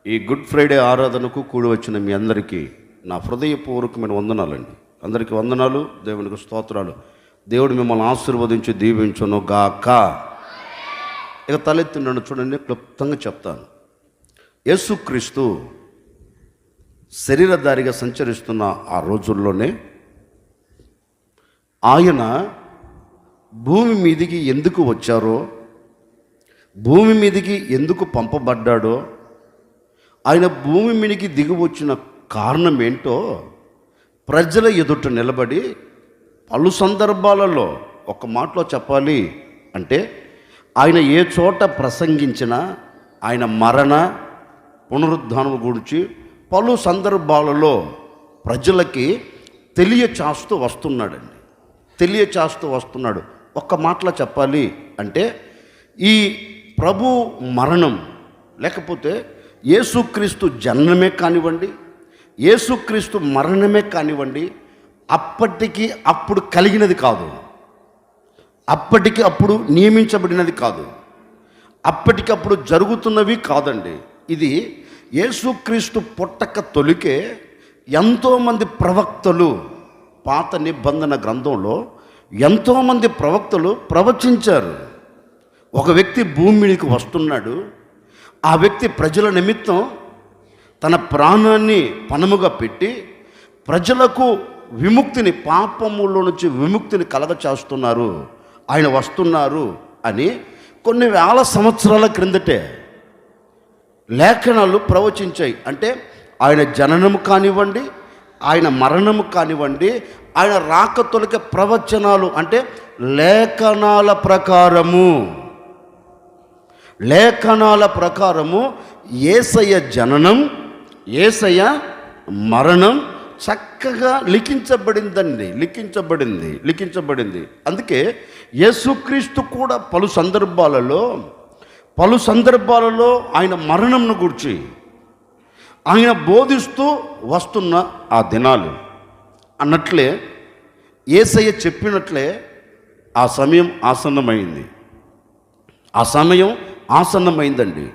ఈ good Friday ఆరాధనకు కూడి వచ్చిన మీ అందరికీ నా హృదయపూర్వకమైన వందనాలండి. అందరికీ వందనాలు, దేవునికి స్తోత్రాలు. దేవుడు మిమ్మల్ని ఆశీర్వదించి దీవించును గాక. ఇక తలెత్తి నన్ను చూడండి, క్లుప్తంగా చెప్తాను. యేసుక్రీస్తు శరీరధారిగా సంచరిస్తున్న ఆ రోజుల్లోనే ఆయన భూమి మీదికి ఎందుకు వచ్చారో, భూమి మీదికి ఎందుకు పంపబడ్డాడో, ఆయన భూమి మీదికి దిగి వచ్చిన కారణం ఏంటో ప్రజల ఎదుట నిలబడి పలు సందర్భాలలో ఒక మాటలో చెప్పాలి అంటే, ఆయన ఏ చోట ప్రసంగించినా ఆయన మరణ పునరుద్ధానం గురించి పలు సందర్భాలలో ప్రజలకి తెలియచేస్తూ వస్తున్నాడు. ఒక్క మాటలో చెప్పాలి అంటే, ఈ ప్రభు మరణం లేకపోతే యేసుక్రీస్తు జననమే కానివ్వండి, యేసుక్రీస్తు మరణమే కానివ్వండి, అప్పటికి అప్పుడు కలిగినది కాదు, అప్పటికి అప్పుడు నియమించబడినది కాదు, అప్పటికప్పుడు జరుగుతున్నవి కాదండి. ఇది యేసుక్రీస్తు పుట్టక తొలికే ఎంతోమంది ప్రవక్తలు, పాత నిబంధన గ్రంథంలో ఎంతోమంది ప్రవక్తలు ప్రవచించారు. ఒక వ్యక్తి భూమి మీదకి వస్తున్నాడు, ఆ వ్యక్తి ప్రజల నిమిత్తం తన ప్రాణాన్ని పణముగా పెట్టి ప్రజలకు విముక్తిని, పాపములో నుంచి విముక్తిని కలగచేస్తున్నారు, ఆయన వస్తున్నారు అని కొన్ని వేల సంవత్సరాల క్రిందటే లేఖనాలు ప్రవచించాయి. అంటే ఆయన జననము కానివ్వండి, ఆయన మరణము కానివ్వండి, ఆయన రాక తొలికే ప్రవచనాలు, అంటే లేఖనాల ప్రకారము యేసయ్య జననం, యేసయ్య మరణం చక్కగా లిఖించబడింది. అందుకే యేసుక్రీస్తు కూడా పలు సందర్భాలలో ఆయన మరణంను గురించి ఆయన బోధిస్తూ వస్తున్న ఆ దినాలు అన్నట్లే, యేసయ్య చెప్పినట్లే ఆ సమయం ఆసన్నమైందండి.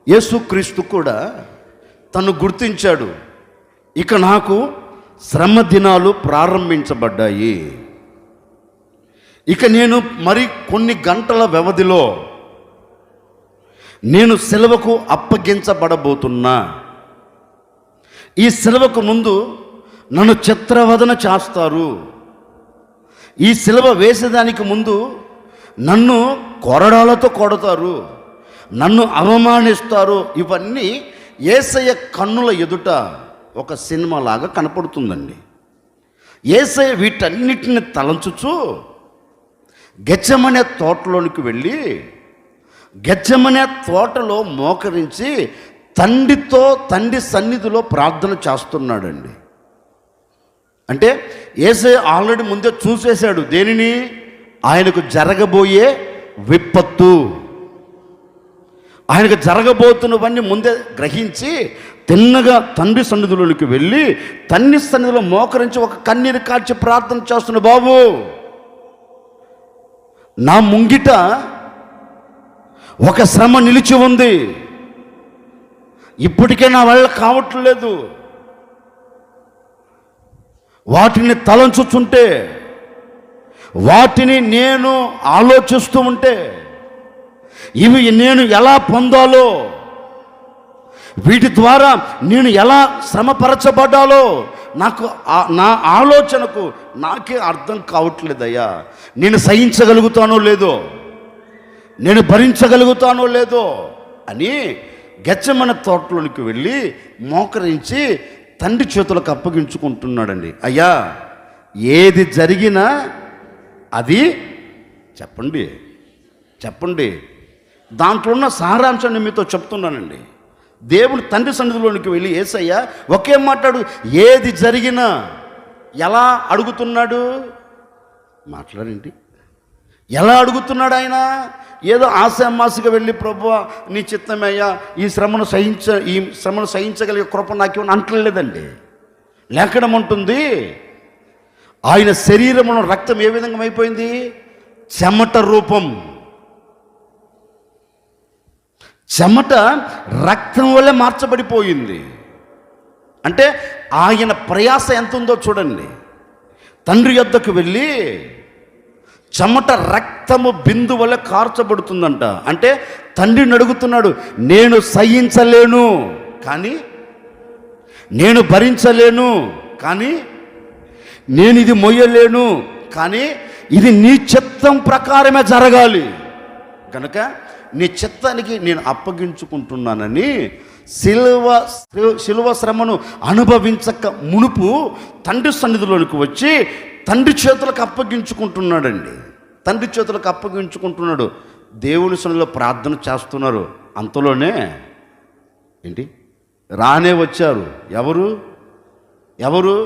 యేసుక్రీస్తు కూడా తను గుర్తించాడు, ఇక నాకు శ్రమ దినాలు ప్రారంభించబడ్డాయి, ఇక నేను మరి కొన్ని గంటల వ్యవధిలో నేను సిలువకు అప్పగించబడబోతున్నా, ఈ సిలువకు ముందు నన్ను చిత్రవదన చేస్తారు, ఈ సిలువ వేసేదానికి ముందు నన్ను కొరడాలతో కొడతారు, నన్ను అవమానిస్తారు. ఇవన్నీ యేసయ్య కన్నుల ఎదుట ఒక సినిమాలాగా కనపడుతుందండి. యేసయ్య వీటన్నిటిని తలంచుచు గెత్సెమనే తోటలోనికి వెళ్ళి గెత్సెమనే తోటలో మోకరించి తండ్రి సన్నిధిలో ప్రార్థన చేస్తున్నాడండి. అంటే యేసయ్య ఆల్రెడీ ముందే చూసేశాడు దేనిని, ఆయనకు జరగబోయే విపత్తు, ఆయనకు జరగబోతున్నవన్నీ ముందే గ్రహించి తిన్నగా తండ్రి సన్నిధిలోనికి వెళ్ళి తండ్రి సన్నిధిలో మోకరించి ఒక కన్నీరు కార్చి ప్రార్థన చేస్తున్న, బాబు నా ముంగిట ఒక శ్రమ నిలిచి ఉంది, ఇప్పటికే నా వల్ల కావట్లేదు, వాటిని తలంచుచుంటే, వాటిని నేను ఆలోచిస్తూ ఉంటే, ఇవి నేను ఎలా పొందాలో, వీటి ద్వారా నేను ఎలా శ్రమపరచబడ్డాలో నాకు నా ఆలోచనకు నాకే అర్థం కావట్లేదయ్యా. నేను సహించగలుగుతానో లేదో, నేను భరించగలుగుతానో లేదో అని గెత్సెమనే తోటలోనికి వెళ్ళి మోకరించి తండ్రి చేతులకు అప్పగించుకుంటున్నాడండి. అయ్యా, ఏది జరిగినా అది చెప్పండి, దాంట్లో ఉన్న సారాంశాన్ని మీతో చెప్తున్నానండి. దేవుడు తండ్రి సన్నిధిలోనికి వెళ్ళి యేసయ్య ఒకే మాట్లాడు, ఏది జరిగినా ఎలా అడుగుతున్నాడు, మాట్లాడండి, ఎలా అడుగుతున్నాడు ఆయన? ఏదో ఆశామాసిగా వెళ్ళి, ప్రభువా నీ చిత్తమయ్యా, ఈ శ్రమను సహించగలిగే కృప నాకేమని అంటలేదండి. లేఖనం ఉంటుంది, ఆయన శరీరంలో రక్తం ఏ విధంగా అయిపోయింది, చెమట రూపం. చెమట రక్తం వల్లే మార్చబడిపోయింది. అంటే ఆయన ప్రయాస ఎంత ఉందో చూడండి. తండ్రి యొద్దకు వెళ్ళి చెమట రక్తము బిందు వల్ల కార్చబడుతుందంట. అంటే తండ్రిని అడుగుతున్నాడు, నేను సహించలేను కానీ, నేను భరించలేను కానీ, నేను ఇది మొయ్యలేను కానీ, ఇది నీ చిత్తం ప్రకారమే జరగాలి కనుక నీ చిత్తానికి నేను అప్పగించుకుంటున్నానని శిలువ శ్రమను అనుభవించక మునుపు తండ్రి సన్నిధిలోనికి వచ్చి తండ్రి చేతులకు అప్పగించుకుంటున్నాడండి. తండ్రి చేతులకు అప్పగించుకుంటున్నాడు. దేవుని సన్నిధిలో ప్రార్థన చేస్తున్నారు. అంతలోనే ఏంటి రానే వచ్చారు. ఎవరు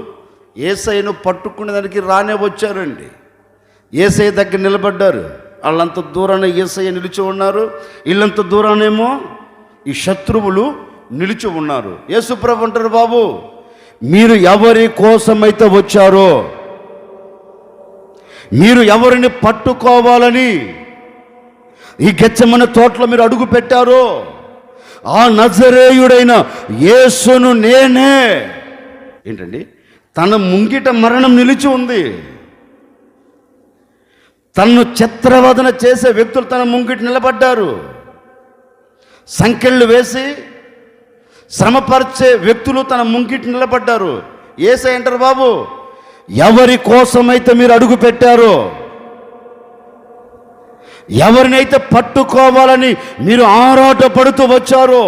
యేసయ్యను పట్టుకునే దానికి రానే వచ్చారండి. యేసయ్య దగ్గర నిలబడ్డారు. వాళ్ళంత దూరాన యేసయ్య నిలిచి ఉన్నారు, వీళ్ళంత దూరానేమో ఈ శత్రువులు నిలిచి ఉన్నారు. యేసుప్రభు అంటారు, బాబు మీరు ఎవరి కోసమైతే వచ్చారో, మీరు ఎవరిని పట్టుకోవాలని ఈ గెత్సేమనే తోటలో మీరు అడుగు పెట్టారో ఆ నజరేయుడైన యేసును నేనే. ఏంటండి, తన ముంగిట మరణం నిలిచి ఉంది. తనను చిత్రవదన చేసే వ్యక్తులు తన ముంగిట నిలబడ్డారు. సంకెళ్ళు వేసి శ్రమపరిచే వ్యక్తులు తన ముంగిట నిలబడ్డారు. యేసయ్య అంటారు, బాబు ఎవరి కోసమైతే మీరు అడుగు పెట్టారో, ఎవరినైతే పట్టుకోవాలని మీరు ఆరాటపడుతూ వచ్చారో,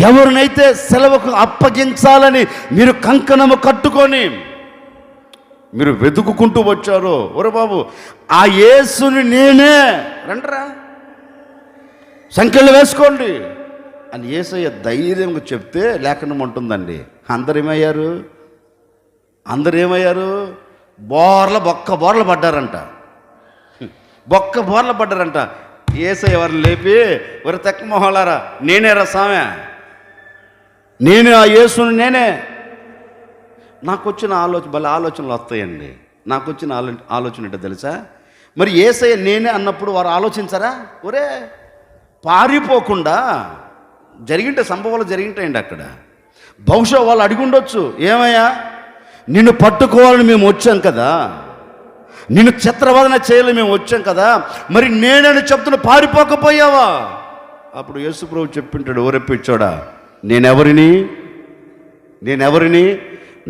ఎవరినైతే సెలవుకు అప్పగించాలని మీరు కంకణము కట్టుకొని మీరు వెతుకుకుంటూ వచ్చారో, ఒరే బాబు ఆ యేసుని నేనే, రండ్రా సంఖ్యలు వేసుకోండి అని యేసయ్య ధైర్యంగా చెప్తే లేఖనం ఉంటుందండి. అందరూ ఏమయ్యారు? బొక్క బోర్లు పడ్డారంట. యేసయ్య వారిని లేపి, ఒరే తెక్క మొహలారా, నేనే రసామే, నేనే ఆ యేసుని నేనే. నాకు వచ్చిన ఆలోచనలు వస్తాయండి. నాకు వచ్చిన ఆలోచన ఏంటో తెలుసా? మరి యేసయ్య నేనే అన్నప్పుడు వారు ఆలోచించరా? ఒరే పారిపోకుండా సంభవాలు జరిగింటాయండి అక్కడ. బహుశా వాళ్ళు అడిగి ఉండొచ్చు, ఏమయ్యా నిన్ను పట్టుకోవాలని మేము వచ్చాం కదా, నిన్ను చిత్రవదన చేయాలని మేము వచ్చాం కదా, మరి నేనని చెప్తున్నా పారిపోకపోయావా? అప్పుడు యేసుప్రభు చెప్పింటాడు, ఓరెప్పిచ్చోడా నేనెవరిని?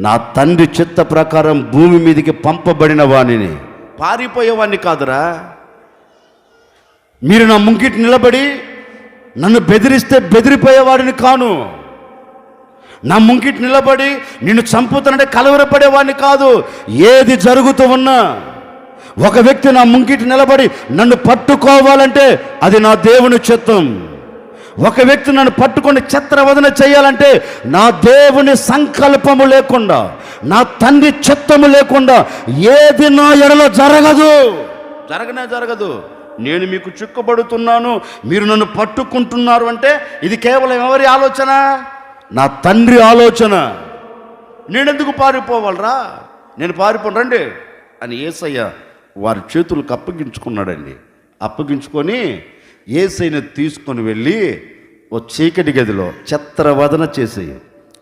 నా తండ్రి చిత్త ప్రకారం భూమి మీదకి పంపబడిన వాణిని, పారిపోయేవాడిని కాదురా. మీరు నా ముంగిటి నిలబడి నన్ను బెదిరిస్తే బెదిరిపోయేవాడిని కాను. నా ముంగిటి నిలబడి నిన్ను చంపుతానంటే కలవరపడేవాడిని కాదు. ఏది జరుగుతూ ఉన్నా ఒక వ్యక్తి నా ముంగిటి నిలబడి నన్ను పట్టుకోవాలంటే అది నా దేవుని చిత్తం. ఒక వ్యక్తి నన్ను పట్టుకొని చిత్రవదన చేయాలంటే నా దేవుని సంకల్పము లేకుండా, నా తండ్రి చిత్తము లేకుండా ఏది నా ఎడలో జరగదు. నేను మీకు చిక్కబడుతున్నాను, మీరు నన్ను పట్టుకుంటున్నారు అంటే ఇది కేవలం ఎవరి ఆలోచన? నా తండ్రి ఆలోచన. నేనెందుకు పారిపోవాలరా? నేను పారిపోను రండి అని యేసయ్య వారి చేతులకు అప్పగించుకున్నాడండి. అప్పగించుకొని యేసయ్యను తీసుకొని వెళ్ళి ఓ చీకటి గదిలో చిత్రవదన చేసి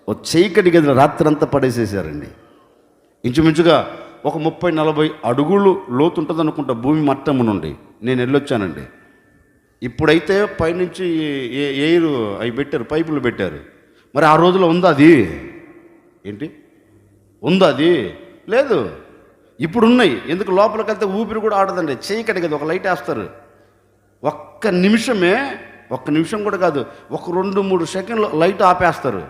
ఓ చీకటి గదిలో రాత్రంతా పడేసేసారండి. ఇంచుమించుగా ఒక 30-40 అడుగులు లోతుంటుంది అనుకుంటా భూమి మట్టము నుండి. నేను వెళ్ళొచ్చానండి. ఇప్పుడైతే పైనుంచి ఎయిర్ అవి పెట్టారు, పైపులు పెట్టారు. మరి ఆ రోజులో ఉందా అది? లేదు. ఇప్పుడు ఉన్నాయి. ఎందుకు లోపలికి వెళ్తే ఊపిరి కూడా ఆడదండి. చీకటి కదా, ఒక లైట్ వేస్తారు. ఒక్క నిమిషం కూడా కాదు, ఒక 2-3 సెకండ్లు లైట్ ఆపేస్తారు.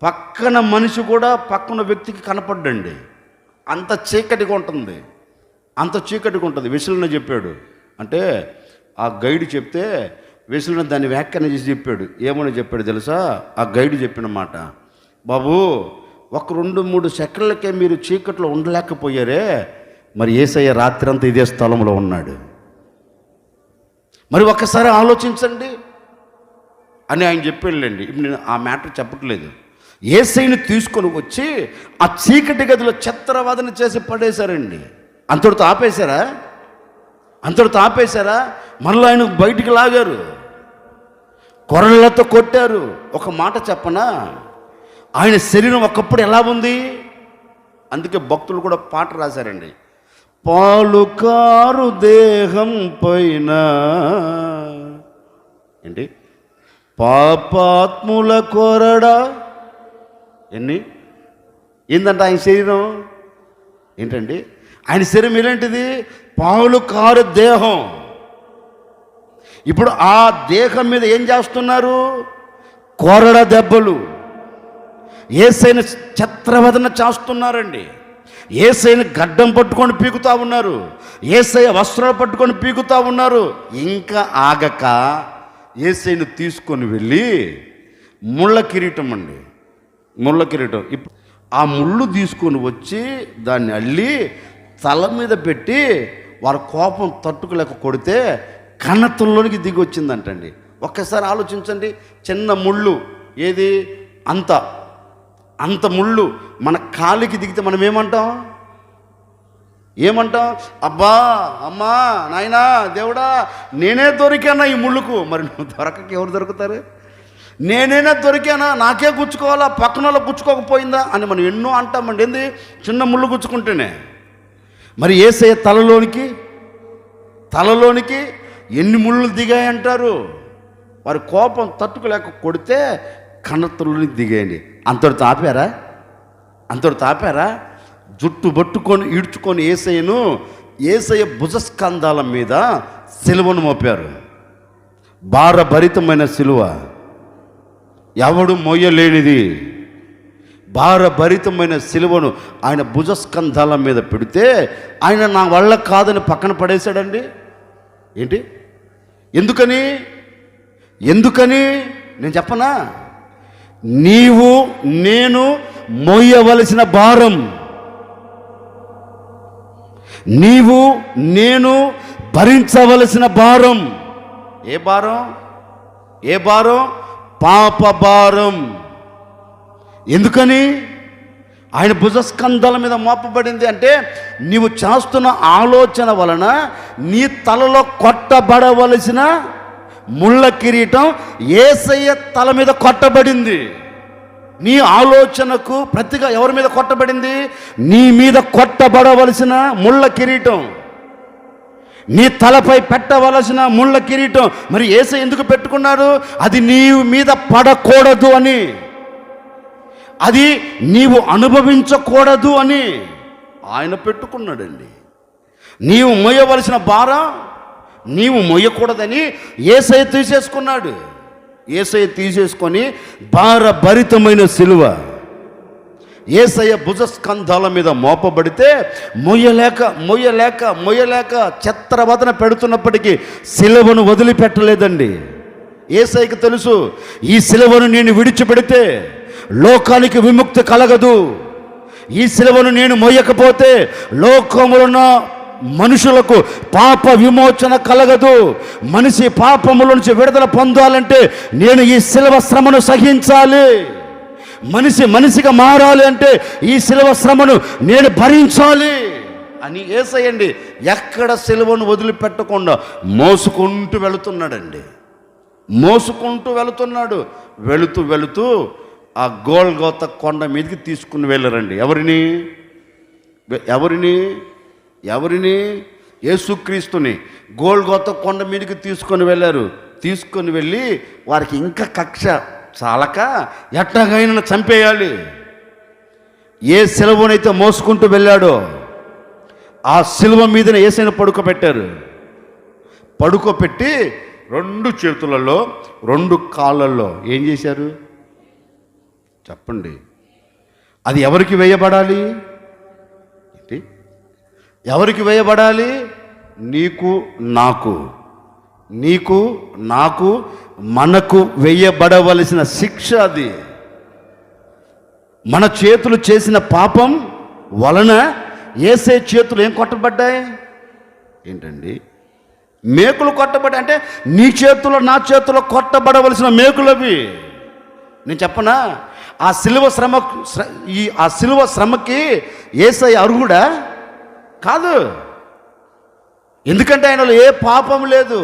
పక్కన మనిషి కూడా పక్కన వ్యక్తికి కనపడ్డండి. అంత చీకటిగా ఉంటుంది. వెసులున చెప్పాడు. అంటే ఆ గైడ్ చెప్తే వెసులున దాన్ని వ్యాఖ్యానం చేసి చెప్పాడు. ఏమని చెప్పాడు తెలుసా? ఆ గైడ్ చెప్పిన మాట, బాబు ఒక 2-3 సెకండ్లకే మీరు చీకట్లో ఉండలేకపోయారే, మరి యేసయ్య రాత్రి అంతా ఇదే స్థలంలో ఉన్నాడు. మరి ఒక్కసారి ఆలోచించండి అని ఆయన చెప్పాడులేండి. ఇప్పుడు నేను ఆ మ్యాటర్ చెప్పట్లేదు. యేసయ్యను తీసుకొని వచ్చి ఆ చీకటి గదిలో చిత్రవదన చేసి పడేశారండి. అంతటితో ఆపేశారా? అంతటితో ఆపేశారా? మళ్ళీ ఆయన బయటికి లాగారు, కొరళ్ళతో కొట్టారు. ఒక మాట చెప్పనా, ఆయన శరీరం ఒకప్పుడు ఎలా ఉంది? అందుకే భక్తులు కూడా పాట రాశారండి, పాలుకారు దేహం పైన ఏంటి పాపాత్ముల కొరడా ఏంటంటే ఆయన శరీరం ఏంటండి? ఆయన శరీరం ఎలాంటిది? పాలుకారు దేహం. ఇప్పుడు ఆ దేహం మీద ఏం చేస్తున్నారు? కొరడ దెబ్బలు. యేసయ్యను చిత్రవదన చేస్తున్నారండి. యేసయ్యను గడ్డం పట్టుకొని పీకుతా ఉన్నారు, యేసయ్య వస్త్రాలు పట్టుకొని పీకుతా ఉన్నారు. ఇంకా ఆగక యేసయ్యను తీసుకొని వెళ్ళి ముళ్ళ కిరీటం అండి, ముళ్ళ కిరీటం. ఆ ముళ్ళు తీసుకొని వచ్చి దాన్ని అల్లి తల మీద పెట్టి వారి కోపం తట్టుకోలేక కొడితే కన్నతుల్లోనికి దిగి వచ్చిందంటండి. ఒక్కసారి ఆలోచించండి, చిన్న ముళ్ళు ఏది అంత ముళ్ళు మన కాలికి దిగితే మనం ఏమంటాం? అబ్బా, అమ్మా, నాయనా, దేవుడా, నేనే దొరికానా ఈ ముళ్ళుకు. మరి నువ్వు దొరకక ఎవరు దొరుకుతారు? నేనేనా దొరికానా, నాకే గుచ్చుకోవాలా, పక్కన వాళ్ళకి గుచ్చుకోకపోయిందా అని మనం ఎన్నో అంటామండి. ఏంది? చిన్న ముళ్ళు గుచ్చుకుంటేనే. మరి యేసయ్య తలలోనికి ఎన్ని ముళ్ళు దిగాయంటారు? వారి కోపం తట్టుకోలేక కొడితే కన్నతుల్లోనికి దిగాయండి. అంతటితో ఆపారా? జుట్టు పట్టుకొని ఈడ్చుకొని యేసయ్య భుజస్కంధాల మీద సిలువను మోపారు. భారభరితమైన సిలువ, ఎవడు మోయలేనిది. భారభరితమైన సిలువను ఆయన భుజస్కంధాల మీద పెడితే ఆయన నా వల్ల కాదని పక్కన పడేశాడండి. ఏంటి? ఎందుకని నేను చెప్పనా? నీవు నేను మోయవలసిన భారం, నీవు నేను భరించవలసిన భారం. ఏ భారం? పాప భారం. ఎందుకని? ఆయన భుజస్కంధాల మీద మోపబడింది. అంటే నీవు చేస్తున్న ఆలోచన వలన నీ తలలో కొట్టబడవలసిన ముళ్ళ కిరీటం యేసయ్య తల మీద కొట్టబడింది. నీ ఆలోచనకు ప్రతిగా ఎవరి మీద కొట్టబడింది? నీ మీద కొట్టబడవలసిన ముళ్ళ కిరీటం, నీ తలపై పెట్టవలసిన ముళ్ళ కిరీటం. మరి యేసయ్య ఎందుకు పెట్టుకున్నాడు? అది నీ మీద పడకూడదు అని, అది నీవు అనుభవించకూడదు అని ఆయన పెట్టుకున్నాడండి. నీవు మోయవలసిన భారం నీవు మోయకూడదని యేసయ్య తీసేసుకున్నాడు. యేసయ్య తీసేసుకొని భారభరితమైన సిలువ యేసయ్య భుజస్కంధాల మీద మోపబడితే మొయ్యలేక చిత్రవదన పెడుతున్నప్పటికీ సిలువను వదిలిపెట్టలేదండి. యేసయ్యకి తెలుసు, ఈ సిలువను నేను విడిచిపెడితే లోకానికి విముక్తి కలగదు, ఈ సిలువను నేను మోయకపోతే లోకములున్న మనుషులకు పాప విమోచన కలగదు. మనిషి పాపముల నుంచి విడుదల పొందాలంటే నేను ఈ సిలువ శ్రమను సహించాలి. మనిషిగా మారాలి అంటే ఈ సిలువ శ్రమను నేను భరించాలి అని యేసయ్యండి ఎక్కడ సిలువను వదిలిపెట్టకుండా మోసుకుంటూ వెళుతున్నాడు. వెళుతూ ఆ గోల్గోత కొండ మీదకి తీసుకుని వెళ్ళారండి. ఎవరిని? యేసుక్రీస్తుని గోల్గోత కొండ మీదకి తీసుకొని వెళ్ళారు. తీసుకొని వెళ్ళి వారికి ఇంకా కక్ష చాలక ఎట్టగైనా చంపేయాలి. ఏ సిలువనైతే మోసుకుంటూ వెళ్ళాడో ఆ సిలువ మీదనే యేసయ్యను పడుకోపెట్టి 2 చేతులలో 2 కాళ్ళల్లో ఏం చేశారు చెప్పండి? అది ఎవరికి వేయబడాలి? నీకు నాకు మనకు వేయబడవలసిన శిక్ష అది. మన చేతులు చేసిన పాపం వలన యేసయ్య చేతులు ఏం కొట్టబడ్డాయి? ఏంటండి? మేకులు కొట్టబడ్డాయి. అంటే నీ చేతుల్లో నా చేతుల్లో కొట్టబడవలసిన మేకులవి. నేను చెప్పనా? ఆ సిలువ శ్రమకి యేసయ్య అర్హుడా? కాదు. ఎందుకంటే ఆయనలో ఏ పాపం లేదు.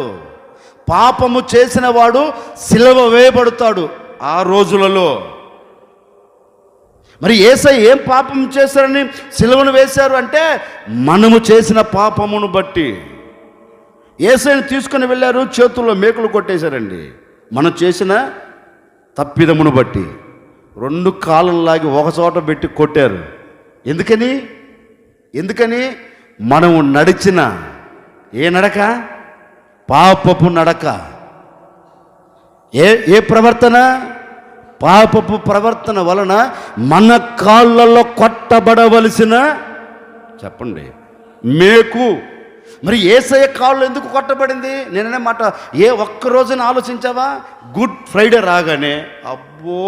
పాపము చేసిన వాడు సిలువ వేయబడతాడు ఆ రోజులలో. మరి యేసయ్య ఏం పాపం చేశారని సిలువను వేశారు అంటే, మనము చేసిన పాపమును బట్టి. యేసయ్యను తీసుకుని వెళ్ళారు, చేతుల్లో మేకులు కొట్టేశారండి. మనం చేసిన తప్పిదమును బట్టి 2 కాళ్ళలాగి ఒక చోట పెట్టి కొట్టారు. ఎందుకని మనము నడిచిన ఏ నడక? పాపపు నడక. ఏ ప్రవర్తన? పాపపు ప్రవర్తన వలన మన కాళ్ళల్లో కొట్టబడవలసిన, చెప్పండి, మేకు. మరి యేసయ్య కాళ్ళు ఎందుకు కొట్టబడింది? నేననే మాట, ఏ ఒక్క రోజున ఆలోచించావా? గుడ్ ఫ్రైడే రాగానే, అబ్బో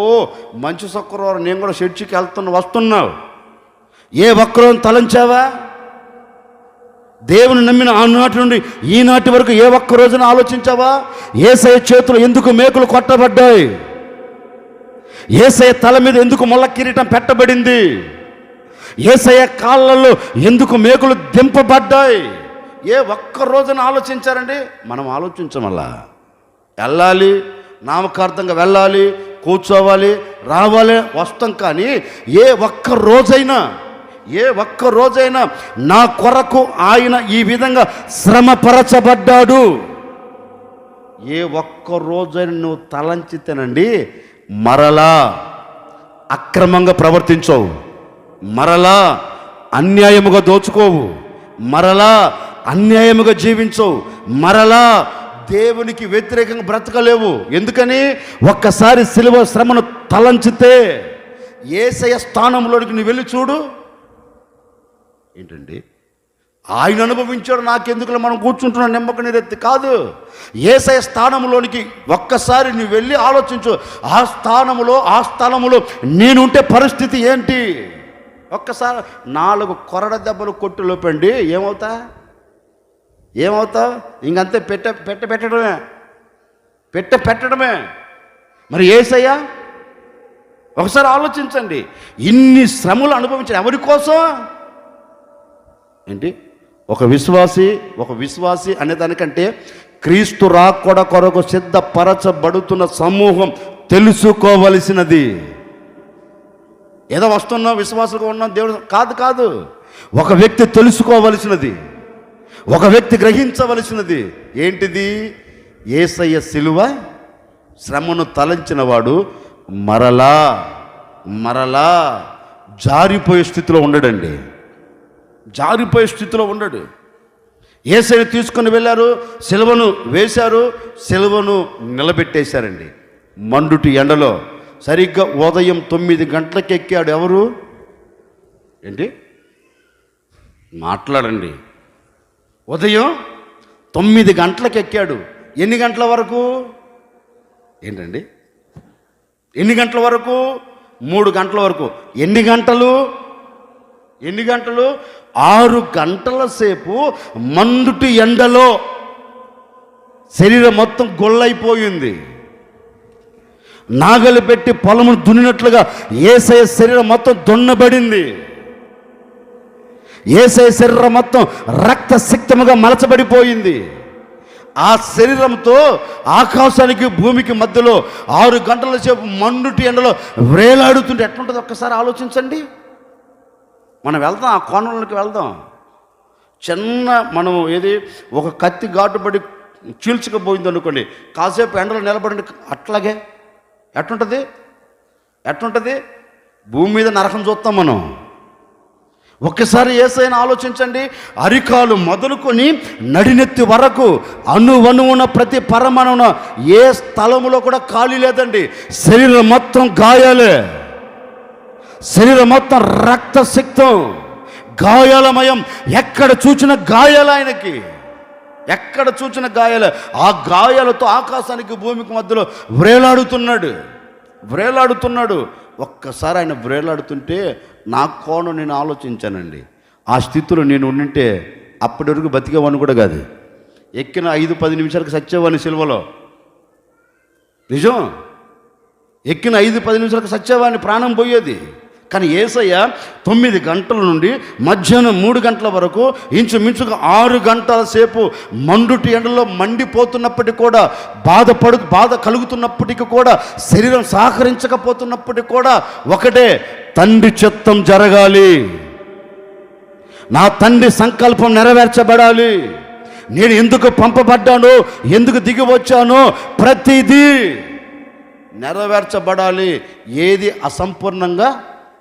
మంచి శుక్రవారం, నేను కూడా చర్చికి వస్తున్నావు. ఏ ఒక్కరోజు తలంచావా? దేవుని నమ్మిన ఆనాటి నుండి ఈనాటి వరకు ఏ ఒక్క రోజున ఆలోచించావా? యేసయ్య చేతులు ఎందుకు మేకులు కొట్టబడ్డాయి? యేసయ్య తల మీద ఎందుకు ముళ్ళ కిరీటం పెట్టబడింది? యేసయ్య కాళ్ళల్లో ఎందుకు మేకులు దింపబడ్డాయి? ఏ ఒక్క రోజున ఆలోచించారండి? మనం ఆలోచించమల్లా. వెళ్ళాలి, నామకార్థంగా వెళ్ళాలి, కూర్చోవాలి, రావాలి, వస్తాం. కానీ ఏ ఒక్క రోజైనా నా కొరకు ఆయన ఈ విధంగా శ్రమపరచబడ్డాడు, ఏ ఒక్క రోజైనా నువ్వు తలంచితేనండి, మరలా అక్రమంగా ప్రవర్తించవు, మరలా అన్యాయముగా దోచుకోవు, మరలా అన్యాయముగా జీవించవు, మరలా దేవునికి వ్యతిరేకంగా బ్రతకలేవు. ఎందుకని? ఒక్కసారి సిలువ శ్రమను తలంచితే యేసయ్య స్థానంలోనికి నువ్వు వెళ్ళి చూడు. ఏంటండి, ఆయన అనుభవించాడు, నాకెందుకు మనం కూర్చుంటున్న నిమ్మక నీరెత్తి కాదు. యేసయ్య స్థానంలోనికి ఒక్కసారి నువ్వు వెళ్ళి ఆలోచించు. ఆ స్థలములో నేనుంటే పరిస్థితి ఏంటి? ఒక్కసారి 4 కొరడ దెబ్బలు కొట్టు లోపండి ఏమవుతా? ఇంకంతే పెట్టడమే. మరి యేసయ్య ఒకసారి ఆలోచించండి, ఇన్ని శ్రమలు అనుభవించాడు ఎవరి కోసం? ఏంటి? ఒక విశ్వాసి అనే దానికంటే క్రీస్తు రాకడ కొరకు సిద్ధపరచబడుతున్న సమూహం తెలుసుకోవలసినది. ఏదో వస్తున్నాం, విశ్వాసంగా ఉన్నాం, దేవుడు కాదు. ఒక వ్యక్తి తెలుసుకోవలసినది, ఒక వ్యక్తి గ్రహించవలసినది. ఏంటిది? యేసయ్య సిలువ శ్రమను తలంచిన వాడు మరలా జారిపోయే స్థితిలో ఉండడండి. యేసయ్యను తీసుకుని వెళ్ళారు, సిలువను వేశారు, సిలువను నిలబెట్టేశారండి. మండుటి ఎండలో సరిగ్గా ఉదయం 9 గంటలకు ఎక్కాడు. ఎవరు? ఏంటి? మాట్లాడండి. ఉదయం 9 గంటలకు ఎక్కాడు. ఎన్ని గంటల వరకు? ఏంటండి? ఎన్ని గంటల వరకు? 3 గంటల వరకు. ఎన్ని గంటలు? 6 గంటల సేపు మండుటి ఎండలో శరీరం మొత్తం గొల్లైపోయింది. నాగలి పెట్టి పొలమును దున్నినట్లుగా యేసయ్య శరీరం మొత్తం దున్నబడింది. యేసయ్య శరీరం మొత్తం రక్తసిక్తముగా మలచబడిపోయింది. ఆ శరీరంతో ఆకాశానికి భూమికి మధ్యలో 6 గంటల సేపు మండుటి ఎండలో వేలాడుతుంటే ఎట్లుంటుంది ఒక్కసారి ఆలోచించండి. మనం వెళ్దాం, ఆ కోణంలోకి వెళ్దాం. మనం ఒక కత్తి ఘాటుపడి చీల్చుకుపోయింది అనుకోండి, కాసేపు ఎండలో నిలబడి అట్లాగే ఎట్లుంటుంది? భూమి మీద నరకం చూస్తాం మనం. ఒక్కసారి యేసయ్యను ఆలోచించండి. అరికాలు మొదలుకొని నడినెత్తి వరకు అణువణువున ప్రతి పరమాణువున ఏ స్థలములో కూడా ఖాళీ లేదండి. శరీరం మొత్తం గాయాలే, శరీరం మొత్తం రక్తసిక్తం, గాయాలమయం. ఎక్కడ చూచిన గాయాలు ఆయనకి, ఎక్కడ చూచిన గాయాలు. ఆ గాయాలతో ఆకాశానికి భూమికి మధ్యలో వ్రేలాడుతున్నాడు. ఒక్కసారి ఆయన వ్రేలాడుతుంటే నా కోణం నేను ఆలోచించానండి. ఆ స్థితిలో నేను ఉండింటే అప్పటి వరకు బతికేవాడిని కూడా కాదు. ఎక్కిన 5-10 నిమిషాలకు సచ్చేవాడిని సిలువలో. నిజం, ఎక్కిన 5-10 నిమిషాలకు సచ్చేవాడిని, ప్రాణం పోయేది. కానీ యేసయ్య 9 గంటల నుండి మధ్యాహ్నం 3 గంటల వరకు ఇంచుమించుగా 6 గంటల సేపు మండుటి ఎండలో మండిపోతున్నప్పటికీ కూడా బాధ కలుగుతున్నప్పటికీ కూడా శరీరం సహకరించకపోతున్నప్పటికీ కూడా ఒకటే, తండ్రి చిత్తం జరగాలి, నా తండ్రి సంకల్పం నెరవేర్చబడాలి, నేను ఎందుకు పంపబడ్డానో, ఎందుకు దిగి వచ్చానో ప్రతిదీ నెరవేర్చబడాలి. ఏది అసంపూర్ణంగా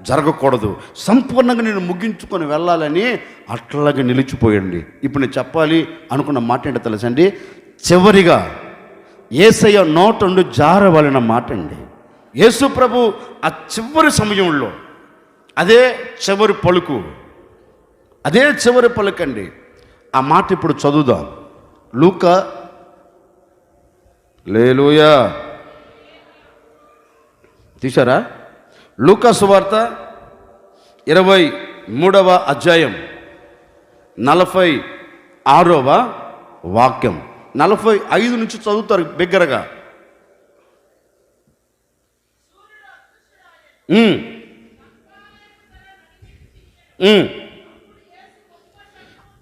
జరగకూడదు, సంపూర్ణంగా నేను ముగించుకొని వెళ్ళాలని అట్లాగే నిలిచిపోయండి. ఇప్పుడు నేను చెప్పాలి అనుకున్న మాట ఏంటో తెలుసండి, చివరిగా యేసయ్య నోట నుండి జారవలన మాట అండి. యేసు ప్రభు ఆ చివరి సమయంలో అదే చివరి పలుకండి. ఆ మాట ఇప్పుడు చదువుదాం. లూకా, హల్లెలూయా, తీశారా? లూకా సువార్త 23వ అధ్యాయం 46వ వాక్యం. 45 నుంచి చదువుతారు బిగ్గరగా.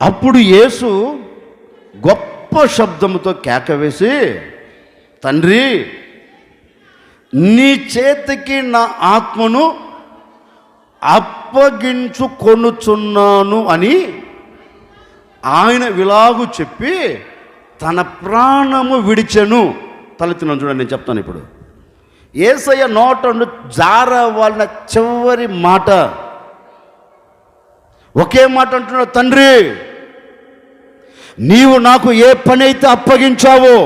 అప్పుడు యేసు గొప్ప శబ్దముతో కేకవేసి, తండ్రి, నీ చేతికి నా ఆత్మను అప్పగించుకొనుచున్నాను అని ఆయన ఇలాగు చెప్పి తన ప్రాణము విడిచెను. తలెత్తినాను చూడండి, నేను చెప్తాను ఇప్పుడు. యేసయ్య నోట నుండి జారవలన చివరి మాట ఒకే మాట అంటున్నాడు, తండ్రి, నీవు నాకు ఏ పని అయితే అప్పగించావో,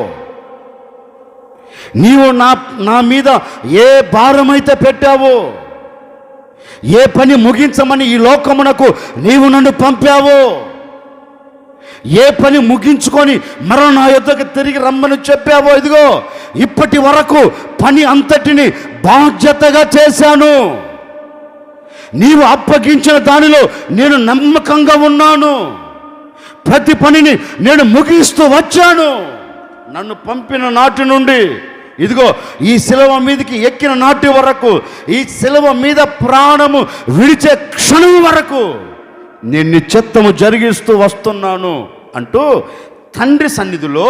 నీవు నా మీద ఏ భారమైతే పెట్టావో, ఏ పని ముగించమని ఈ లోకమునకు నీవు నన్ను పంపావో, ఏ పని ముగించుకొని మరో నా యొద్దకు తిరిగి రమ్మని చెప్పావో, ఇదిగో ఇప్పటి వరకు పని అంతటిని బాధ్యతగా చేశాను. నీవు అప్పగించిన దానిలో నేను నమ్మకంగా ఉన్నాను. ప్రతి పనిని నేను ముగిస్తూ వచ్చాను. నన్ను పంపిన నాటి నుండి ఇదిగో ఈ శిలువ మీదకి ఎక్కిన నాటి వరకు, ఈ శిలువ మీద ప్రాణము విడిచే క్షణం వరకు నేను నీ చిత్తము జరిగిస్తూ వస్తున్నాను అంటూ తండ్రి సన్నిధిలో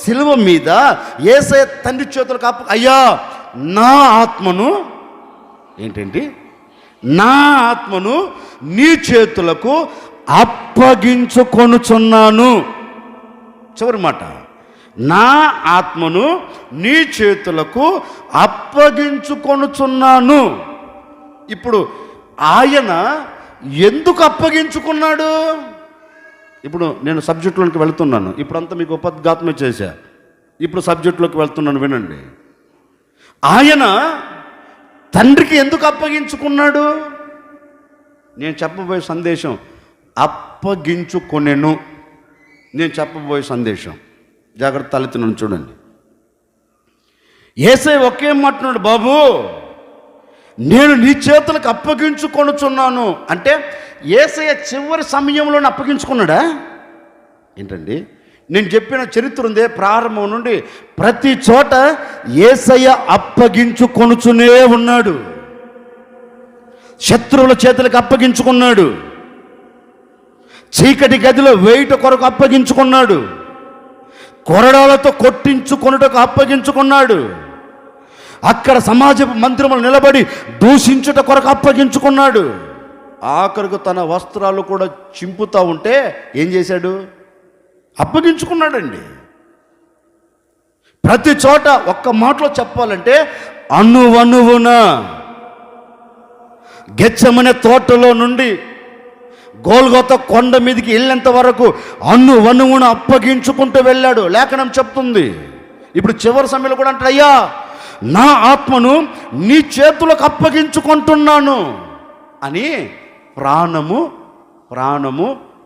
శిలువ మీద యేసయ్య తండ్రి చేతులకు అయ్యా, నా ఆత్మను నా ఆత్మను నీ చేతులకు అప్పగించుకొనుచున్నాను. చివరి మాట, నా ఆత్మను నీ చేతులకు అప్పగించుకొనుచున్నాను. ఇప్పుడు ఆయన ఎందుకు అప్పగించుకున్నాడు? ఇప్పుడు నేను సబ్జెక్టులోకి వెళ్తున్నాను. ఇప్పుడంతా మీకు ఉపద్ఘాతం చేశా, ఇప్పుడు సబ్జెక్టులోకి వెళ్తున్నాను, వినండి. ఆయన తండ్రికి ఎందుకు అప్పగించుకున్నాడు? నేను చెప్పబోయే సందేశం అప్పగించుకొనెను. నేను చెప్పబోయే సందేశం జాగ్రత్త, తలెత్తినాను చూడండి. యేసయ్య ఒకే మాట్లాడు, బాబు, నేను నీ చేతులకు అప్పగించుకొనుచున్నాను అంటే యేసయ్య చివరి సమయంలో అప్పగించుకున్నాడా ఏంటండి? నేను చెప్పిన చరిత్ర ఉందే, ప్రారంభం నుండి ప్రతి చోట యేసయ్య అప్పగించుకొనుచునే ఉన్నాడు. శత్రువుల చేతులకు అప్పగించుకున్నాడు, చీకటి గదిలో వేయుట కొరకు అప్పగించుకున్నాడు, కొరడాలతో కొట్టించుకొనుటకు అప్పగించుకున్నాడు, అక్కడ సమాజపు మందిరములు నిలబడి దూషించుట కొరకు అప్పగించుకున్నాడు. ఆఖరికి తన వస్త్రాలు కూడా చింపుతా ఉంటే ఏం చేశాడు? అప్పగించుకున్నాడండి. ప్రతి చోట ఒక్క మాటలో చెప్పాలంటే అణువణువున గెత్సెమనే తోటలో నుండి గోల్గొతా కొండ మీదకి వెళ్ళేంత వరకు అణువణువున అప్పగించుకుంటూ వెళ్ళాడు. లేఖనం చెప్తుంది. ఇప్పుడు చివరి సమయంలో కూడా అంటే, అయ్యా, నా ఆత్మను నీ చేతులకు అప్పగించుకుంటున్నాను అని ప్రాణము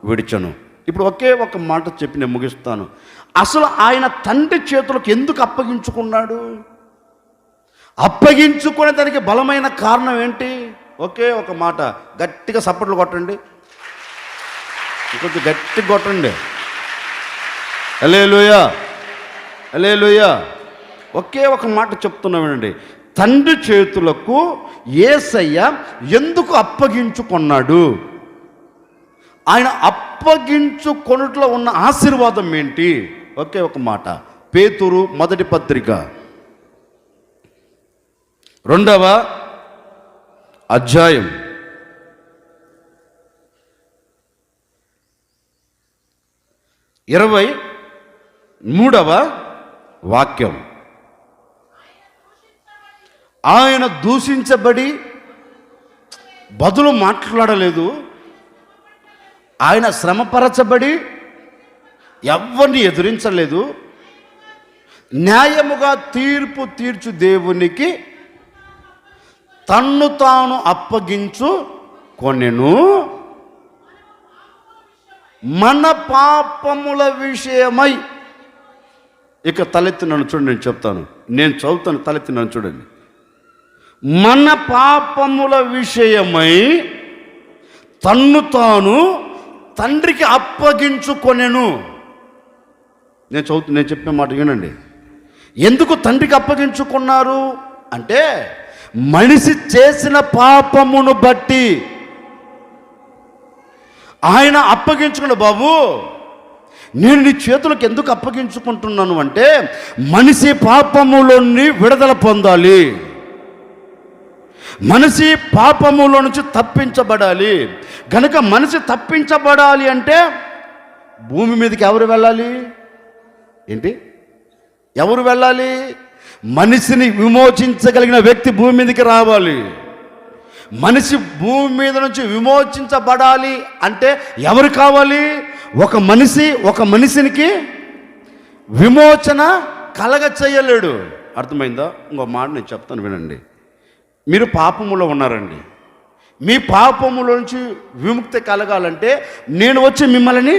విడిచను. ఇప్పుడు ఒకే ఒక మాట చెప్పి నేను ముగిస్తాను. అసలు ఆయన తండ్రి చేతులకు ఎందుకు అప్పగించుకున్నాడు? అప్పగించుకునే దానికి బలమైన కారణం ఏంటి? ఒకే ఒక మాట, గట్టిగా సప్పట్లు కొట్టండి, ఇంకొంచెం గట్టిగా కొట్టండి. హల్లెలూయా, హల్లెలూయా. ఒకే ఒక మాట చెప్తున్నామండి. తండ్రి చేతులకు యేసయ్య ఎందుకు అప్పగించుకున్నాడు? ఆయన అప్పగించుకొనుట్లో ఉన్న ఆశీర్వాదం ఏంటి? ఒకే ఒక మాట, పేతురు మొదటి పత్రిక 2వ అధ్యాయం 23వ వాక్యం. ఆయన దూషించబడి బదులు మాట్లాడలేదు, ఆయన శ్రమపరచబడి ఎవరిని ఎదురించలేదు, న్యాయముగా తీర్పు తీర్చు దేవునికి తన్ను తాను అప్పగించుకొనెను, మన పాపముల విషయమై. ఇక తలెత్తి నన్ను చూడండి, నేను చెప్తాను, నేను చదువుతాను, తలెత్తి నన్ను చూడండి. మన పాపముల విషయమై తన్ను తాను తండ్రికి అప్పగించుకొనెను. నేను చెప్పే మాట వినండి. ఎందుకు తండ్రికి అప్పగించుకున్నారు అంటే, మనిషి చేసిన పాపమును బట్టి ఆయన అప్పగించుకున్న, బాబు నేను నీ చేతులకు ఎందుకు అప్పగించుకుంటున్నాను అంటే, మనిషి పాపములోని విడుదల పొందాలి, మనిషి పాపములో నుంచి తప్పించబడాలి. గనుక మనిషి తప్పించబడాలి అంటే భూమి మీదకి ఎవరు వెళ్ళాలి? ఏంటి, ఎవరు వెళ్ళాలి? మనిషిని విమోచించగలిగిన వ్యక్తి భూమి మీదకి రావాలి. మనిషి భూమి మీద నుంచి విమోచించబడాలి అంటే ఎవరు కావాలి? ఒక మనిషినికి విమోచన కలగ చేయలేడు. అర్థమైందా? ఇంకో మాట నేను చెప్తాను, వినండి. మీరు పాపములో ఉన్నారండి, మీ పాపముల నుంచి విముక్తి కలగాలంటే నేను వచ్చి మిమ్మల్ని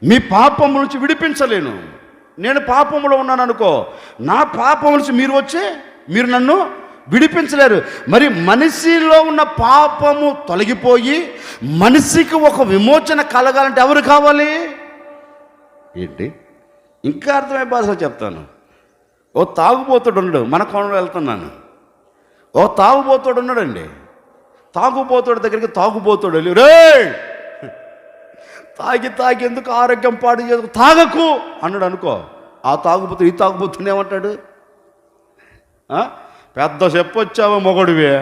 మీ పాపముల నుంచి విడిపించలేను. నేను పాపములో ఉన్నాను అనుకో, నా పాపముల నుంచి మీరు నన్ను విడిపించలేరు. మరి మనిషిలో ఉన్న పాపము తొలగిపోయి మనిషికి ఒక విమోచన కలగాలంటే ఎవరు కావాలి? ఏంటి, ఇంకా అర్థమయ్యే భాషలో చెప్తాను. ఓ తాగుబోతుడు ఉన్నాడు, మన కోణంలో వెళ్తున్నాను. ఓ తాగుబోతుడు ఉన్నాడండి. తాగుబోతుడి దగ్గరికి తాగుబోతుడు వెళ్ళి, రే తాగి ఎందుకు ఆరోగ్యం పాడు చేసు, తాగకు అన్నాడు అనుకో. ఆ తాగుబోతుడు ఈ తాగుబోతుడు ఏమంటాడు? పెద్ద చెప్పొచ్చావా మొగడువే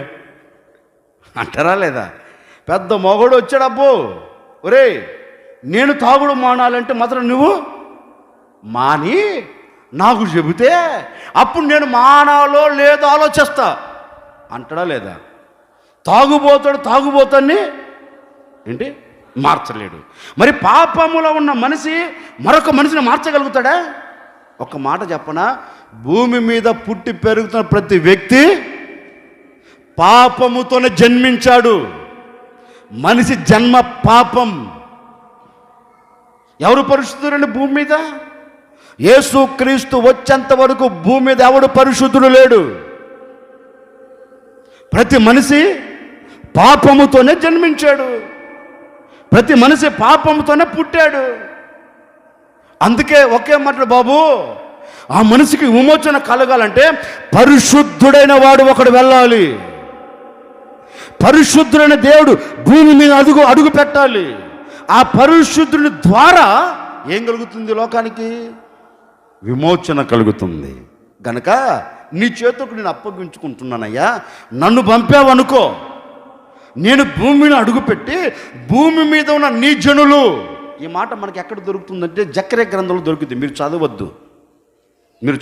అంటారా లేదా? పెద్ద మొగడు వచ్చాడు, అబ్బో ఒరే నేను తాగుడు మానాలంటే మాత్రం నువ్వు మాని నాకు చెబితే అప్పుడు నేను మానాలో లేదో ఆలోచిస్తా అంటాడా లేదా? తాగుబోతాన్ని ఏంటి మార్చలేడు. మరి పాపములో ఉన్న మనిషి మరొక మనిషిని మార్చగలుగుతాడా? ఒక మాట చెప్పనా, భూమి మీద పుట్టి పెరుగుతున్న ప్రతి వ్యక్తి పాపముతోనే జన్మించాడు. మనిషి జన్మ పాపం. ఎవరు పరిశుద్ధులండి భూమి మీద? యేసుక్రీస్తు వచ్చేంత వరకు భూమి మీద ఎవడు పరిశుద్ధుడు లేడు. ప్రతి మనిషి పాపముతోనే జన్మించాడు, ప్రతి మనిషి పాపముతోనే పుట్టాడు. అందుకే ఒకే మాట, బాబు ఆ మనిషికి విమోచన కలగాలంటే పరిశుద్ధుడైన వాడు ఒకడు వెళ్ళాలి. పరిశుద్ధుడైన దేవుడు భూమి మీద అడుగు పెట్టాలి. ఆ పరిశుద్ధుని ద్వారా ఏం కలుగుతుంది? లోకానికి విమోచన కలుగుతుంది. గనక నీ చేతులకు నేను అప్పగించుకుంటున్నానయ్యా, నన్ను పంపావనుకో, నేను భూమిని అడుగుపెట్టి భూమి మీద ఉన్న నీ జనులు. ఈ మాట మనకి ఎక్కడ దొరుకుతుందంటే జకర్యా గ్రంథంలో దొరుకుతుంది. మీరు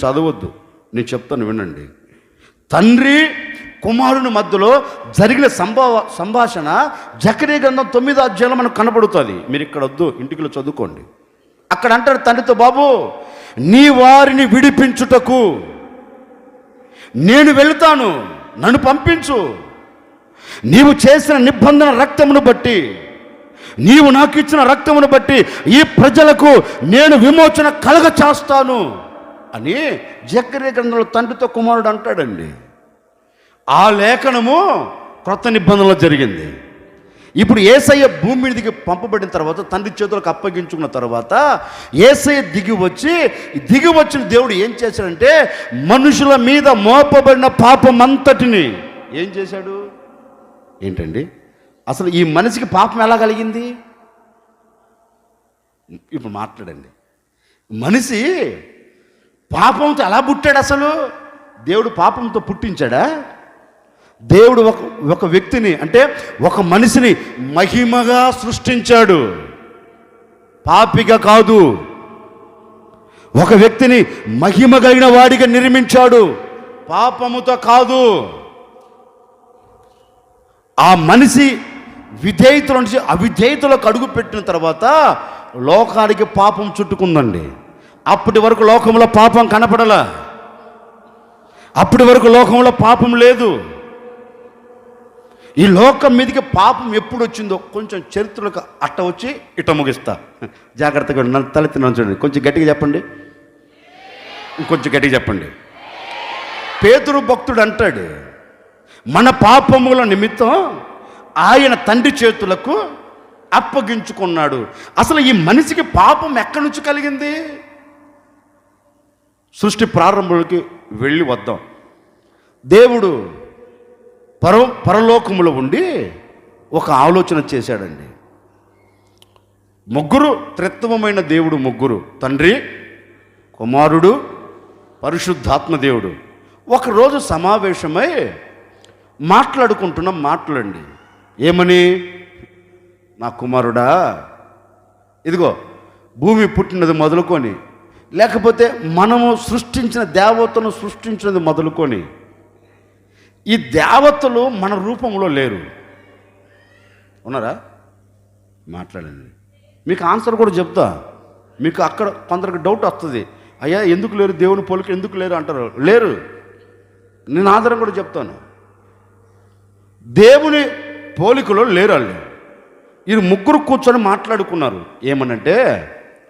చదవద్దు, నేను చెప్తాను వినండి. తండ్రి కుమారుని మధ్యలో జరిగిన సంభాషణ జకర్యా గ్రంథం 9వ అధ్యాయంలో మనకు కనబడుతుంది. మీరు ఇక్కడ వద్దు, ఇంటికి చదువుకోండి. అక్కడ అంటాడు తండ్రితో, బాబు నీ వారిని విడిపించుటకు నేను వెళుతాను, నన్ను పంపించు. నీవు చేసిన నిబంధన రక్తమును బట్టి, నీవు నాకు ఇచ్చిన రక్తమును బట్టి ఈ ప్రజలకు నేను విమోచన కలగ చేస్తాను అని జకర్యా గ్రంథంలో తండ్రితో కుమారుడు అంటాడండి. ఆ లేఖనము క్రొత్త నిబంధనలో జరిగింది. ఇప్పుడు యేసయ్య భూమి మీదకి పంపబడిన తర్వాత, తండ్రి చేతులకు అప్పగించుకున్న తర్వాత యేసయ్య దిగి వచ్చిన దేవుడు ఏం చేశాడంటే, మనుషుల మీద మోపబడిన పాపం అంతటిని ఏం చేశాడు? ఏంటండి అసలు ఈ మనిషికి పాపం ఎలా కలిగింది? ఇప్పుడు మాట్లాడండి. మనిషి పాపంతో ఎలా పుట్టాడు? అసలు దేవుడు పాపంతో పుట్టించాడా? దేవుడు ఒక వ్యక్తిని, అంటే ఒక మనిషిని మహిమగా సృష్టించాడు, పాపిగా కాదు. ఒక వ్యక్తిని మహిమ కలిగిన వాడిగా నిర్మించాడు, పాపముతో కాదు. ఆ మనిషి విధేయతల నుంచి అవిధేయతలకు అడుగు పెట్టిన తర్వాత లోకానికి పాపం చుట్టుకుందండి. అప్పటి వరకు లోకంలో పాపం కనపడలా, అప్పటి వరకు లోకంలో పాపం లేదు. ఈ లోకం మీదకి పాపం ఎప్పుడు వచ్చిందో కొంచెం చరిత్రలకు అట్ట వచ్చి ఇట్ట ముగిస్తా. జాగ్రత్తగా తలెత్తి చూడండి. కొంచెం గట్టిగా చెప్పండి, ఇంకొంచెం గట్టిగా చెప్పండి. పేతురు భక్తుడు అంటాడు, మన పాపముల నిమిత్తం ఆయన తండ్రి చేతులకు అప్పగించుకున్నాడు. అసలు ఈ మనిషికి పాపం ఎక్కడి నుంచి కలిగింది? సృష్టి ప్రారంభంలోకి వెళ్ళి వద్దాం. దేవుడు పరలోకములో ఉండి ఒక ఆలోచన చేశాడండి. ముగ్గురు త్రిత్వమైన దేవుడు, ముగ్గురు, తండ్రి, కుమారుడు, పరిశుద్ధాత్మ దేవుడు ఒకరోజు సమావేశమై మాట్లాడుకుంటున్నాం. మాట్లాడండి. ఏమని? నా కుమారుడా, ఇదిగో భూమి పుట్టినది మొదలుకొని, లేకపోతే మనము సృష్టించిన దేవతను సృష్టించినది మొదలుకొని, ఈ దేవతలు మన రూపంలో లేరు. ఉన్నారా? మాట్లాడండి. మీకు ఆన్సర్ కూడా చెప్తా. మీకు అక్కడ కొందరికి డౌట్ వస్తుంది, అయ్యా ఎందుకు లేరు, దేవుని పోలిక ఎందుకు లేరు అంటారు. లేరు. నేను ఆధారం కూడా చెప్తాను. దేవుని పోలికలో లేరు వాళ్ళు. వీరు ముగ్గురు కూర్చొని మాట్లాడుకున్నారు. ఏమనంటే,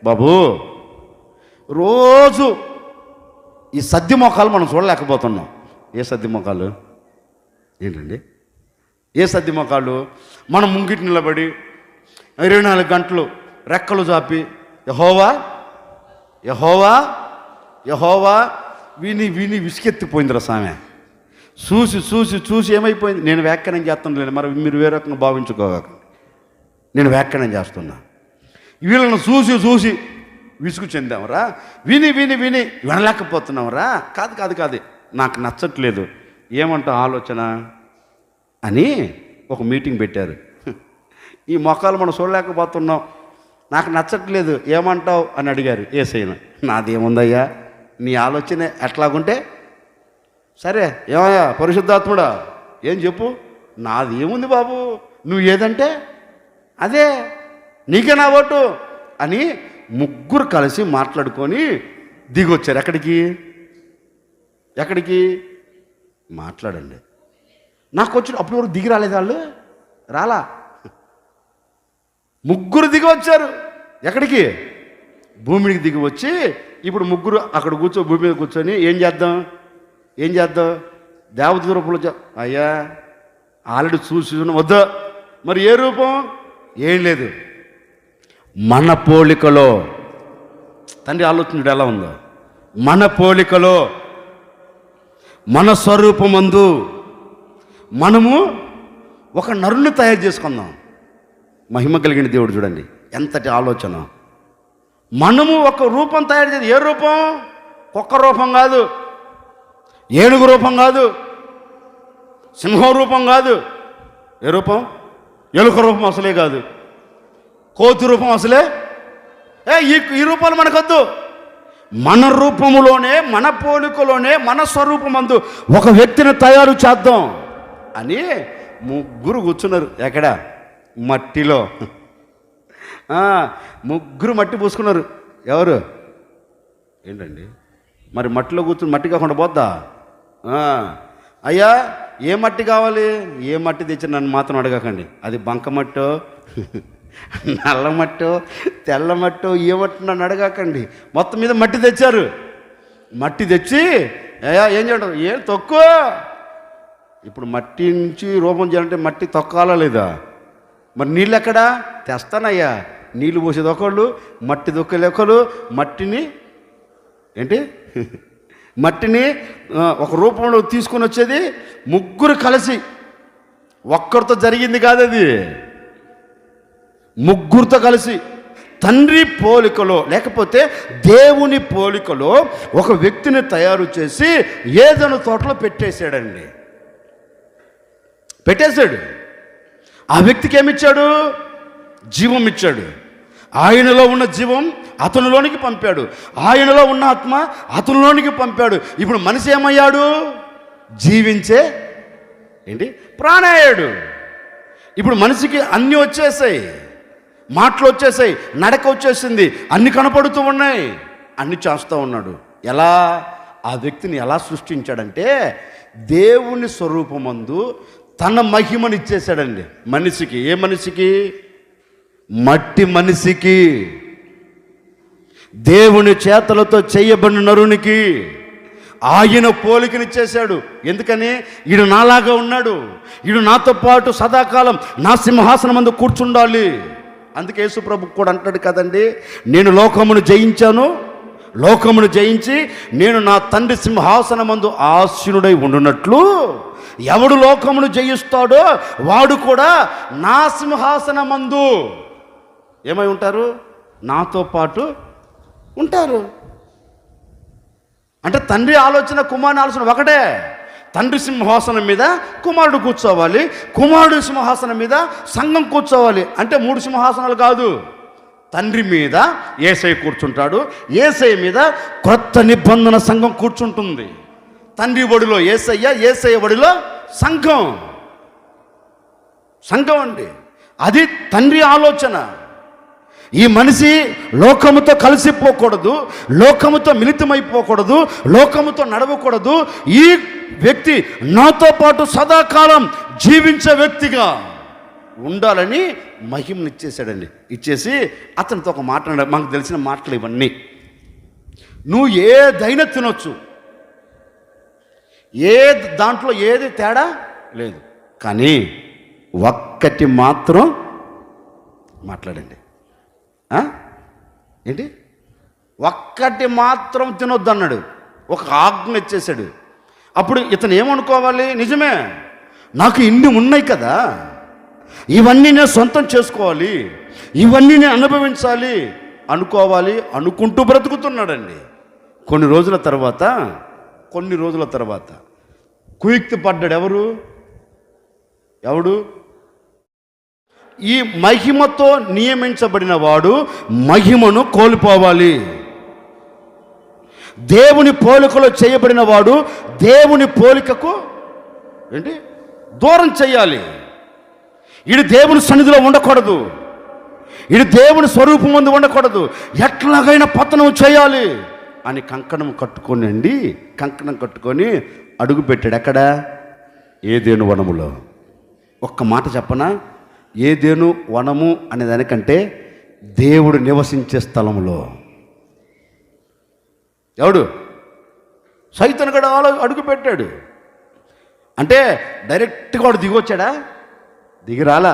బాబు రోజు ఈ సద్ది మొఖాలు మనం చూడలేకపోతున్నాం. ఏ సద్ది మొఖాలు? ఏంటండి ఏ సద్ది మొఖాలు? మనం ముంగిటి నిలబడి 24 గంటలు రెక్కలు చాపి యెహోవా యెహోవా యెహోవా విని విని విసికెత్తిపోయిందిరా సామె. చూసి చూసి చూసి ఏమైపోయింది? నేను వ్యాఖ్యానం చేస్తాను, మరి మీరు వేరే రకంగా భావించుకోక, నేను వ్యాఖ్యానం చేస్తున్నా. వీళ్ళను చూసి చూసి విసుగు చెందామరా, విని విని విని వినలేకపోతున్నామరా. కాదు కాదు కాదు, నాకు నచ్చట్లేదు. ఏమంటావు ఆలోచన అని ఒక మీటింగ్ పెట్టారు. ఈ మొక్కలు మనం చూడలేకపోతున్నాం, నాకు నచ్చట్లేదు, ఏమంటావు అని అడిగారు యేసయ్యను. నాదేముందయ్యా, నీ ఆలోచన ఎట్లాగుంటే సరే. ఏమయ్యా పరిశుద్ధాత్ముడా, ఏం చెప్పు? నాది ఏముంది బాబు, నువ్వు ఏదంటే అదే, నీకే నా ఓటు అని ముగ్గురు కలిసి మాట్లాడుకొని దిగొచ్చారు. ఎక్కడికి మాట్లాడండి. నాకు వచ్చిన అప్పుడు వరకు దిగి రాలేదు, వాళ్ళు రాలా. ముగ్గురు దిగి వచ్చారు. ఎక్కడికి? భూమికి దిగి వచ్చి ఇప్పుడు ముగ్గురు అక్కడ భూమి మీద కూర్చొని ఏం చేద్దాం దేవత రూపంలో అయ్యా ఆల్రెడీ చూసి వద్దా, మరి ఏ రూపం? ఏం లేదు, మన పోలికలో. తండ్రి ఆలోచన ఎలా ఉందో, మన పోలికలో మన స్వరూపమందు మనము ఒక నరుని తయారు చేసుకుందాం. మహిమ కలిగిన దేవుడు చూడండి ఎంతటి ఆలోచన. మనము ఒక రూపం తయారు చేసి, ఏ రూపం? కుక్క రూపం కాదు, ఏనుగు రూపం కాదు, సింహం రూపం కాదు. ఏ రూపం? ఎలుక రూపం అసలే కాదు, కోతి రూపం అసలే. ఈ రూపాలు మనకొద్దు. మన రూపములోనే, మన పోలికలోనే, మన స్వరూపమందు ఒక వ్యక్తిని తయారు చేద్దాం అని ముగ్గురు కూర్చున్నారు. ఎక్కడ? మట్టిలో. ముగ్గురు మట్టి పూసుకున్నారు. ఎవరు? ఏంటండి మరి మట్టిలో కూర్చుని మట్టి కాకుండా పోద్దా? అయ్యా ఏ మట్టి కావాలి? ఏ మట్టి తెచ్చి నన్ను మాత్రం అడగకండి. అది బంకమట్టో, నల్ల మట్టో, తెల్ల మట్టో, ఏ మట్టి నన్ను అడగకండి. మొత్తం మీద మట్టి తెచ్చారు. మట్టి తెచ్చి అయ్యా ఏం చేయడం? ఏం తక్కువ. ఇప్పుడు మట్టి నుంచి రూపం చేయాలంటే మట్టి తొక్కాలా లేదా? మరి నీళ్ళు ఎక్కడా? తెస్తానయ్యా. నీళ్ళు పోసేది ఒకళ్ళు, మట్టి దొక్కేది ఒకళ్ళు, మట్టిని ఒక రూపంలో తీసుకొని వచ్చేది ముగ్గురు కలిసి. ఒక్కరితో జరిగింది కాదు అది, ముగ్గురితో కలిసి తండ్రి పోలికలో లేకపోతే దేవుని పోలికలో ఒక వ్యక్తిని తయారు చేసి ఏదైనా తోటలో పెట్టేశాడండి. పెట్టేశాడు. ఆ వ్యక్తికి ఏమిచ్చాడు? జీవం ఇచ్చాడు. ఆయనలో ఉన్న జీవం అతనిలోనికి పంపాడు, ఆయనలో ఉన్న ఆత్మ అతనిలోనికి పంపాడు. ఇప్పుడు మనిషి ఏమయ్యాడు? జీవించే ప్రాణాయాడు. ఇప్పుడు మనిషికి అన్నీ వచ్చేసాయి, మాటలు వచ్చేసాయి, నడక వచ్చేసింది, అన్ని కనపడుతూ ఉన్నాయి, అన్ని చేస్తూ ఉన్నాడు. ఎలా? ఆ వ్యక్తిని ఎలా సృష్టించాడంటే దేవుని స్వరూపమందు తన మహిమను ఇచ్చేశాడండి మనిషికి. ఏ మనిషికి? మట్టి మనిషికి, దేవుని చేతలతో చేయబడిన నరునికి ఆయన పోలికనిచ్చేశాడు. ఎందుకని? ఈడు నాలాగా ఉన్నాడు, ఈడు నాతో పాటు సదాకాలం నా సింహాసనం ముందు కూర్చుండాలి. అందుకే యేసు ప్రభు కూడా అంటాడు కదండి, నేను లోకమును జయించాను, లోకమును జయించి నేను నా తండ్రి సింహాసనమందు ఆసీనుడై ఉండునట్లు ఎవడు లోకమును జయిస్తాడో వాడు కూడా నా సింహాసనమందు ఏమై ఉంటారు? నాతో పాటు ఉంటారు. అంటే తండ్రి ఆలోచన, కుమారుని ఆలోచన ఒకటే. తండ్రి సింహాసనం మీద కుమారుడు కూర్చోవాలి, కుమారుడు సింహాసనం మీద సంఘం కూర్చోవాలి. అంటే 3 సింహాసనాలు కాదు. తండ్రి మీద యేసయ్య కూర్చుంటాడు, యేసయ్య మీద క్రొత్త నిబంధన సంఘం కూర్చుంటుంది. తండ్రి ఒడిలో యేసయ్య, యేసయ్య ఒడిలో సంఘం. సంఘం అండి, అది తండ్రి ఆలోచన. ఈ మనిషి లోకముతో కలిసిపోకూడదు, లోకముతో మిళితమైపోకూడదు, లోకముతో నడవకూడదు. ఈ వ్యక్తి నాతో పాటు సదాకాలం జీవించే వ్యక్తిగా ఉండాలని మహిమను ఇచ్చేసాడండి. ఇచ్చేసి అతనితో ఒక మాట అన్నాడు. మాకు తెలిసిన మాటలు ఇవన్నీ. నువ్వు ఏదైనా తినొచ్చు, దాంట్లో ఏది తేడా లేదు, కానీ ఒక్కటి మాత్రం మాట్లాడండి. ఏంటి? ఒక్కటి మాత్రం తినొద్దు అన్నాడు. ఒక ఆజ్ఞ ఇచ్చేశాడు. అప్పుడు ఇతను ఏమనుకోవాలి? నిజమే, నాకు ఇన్ని ఉన్నాయి కదా, ఇవన్నీ నేను సొంతం చేసుకోవాలి, ఇవన్నీ నేను అనుభవించాలి అనుకోవాలి అనుకుంటూ బ్రతుకుతున్నాడండి. కొన్ని రోజుల తర్వాత కుయుక్తి పడ్డాడు. ఎవడు? ఈ మహిమతో నియమించబడిన వాడు మహిమను కోల్పోవాలి. దేవుని పోలికలో చేయబడిన వాడు దేవుని పోలికకు దూరం చేయాలి. ఈడు దేవుని సన్నిధిలో ఉండకూడదు, ఈడు దేవుని స్వరూపం ముందు ఉండకూడదు, ఎట్లాగైనా పతనం చేయాలి అని కంకణం కట్టుకొని అడుగు పెట్టాడు. ఎక్కడ? ఏదేను వనములో. ఒక్క మాట చెప్పనా? ఏదేను వనము అనే దానికంటే దేవుడు నివసించే స్థలంలో. ఎవడు? సైతాను కూడా అడుగు పెట్టాడు. అంటే డైరెక్ట్గా వాడు దిగొచ్చాడా? దిగిరాలా.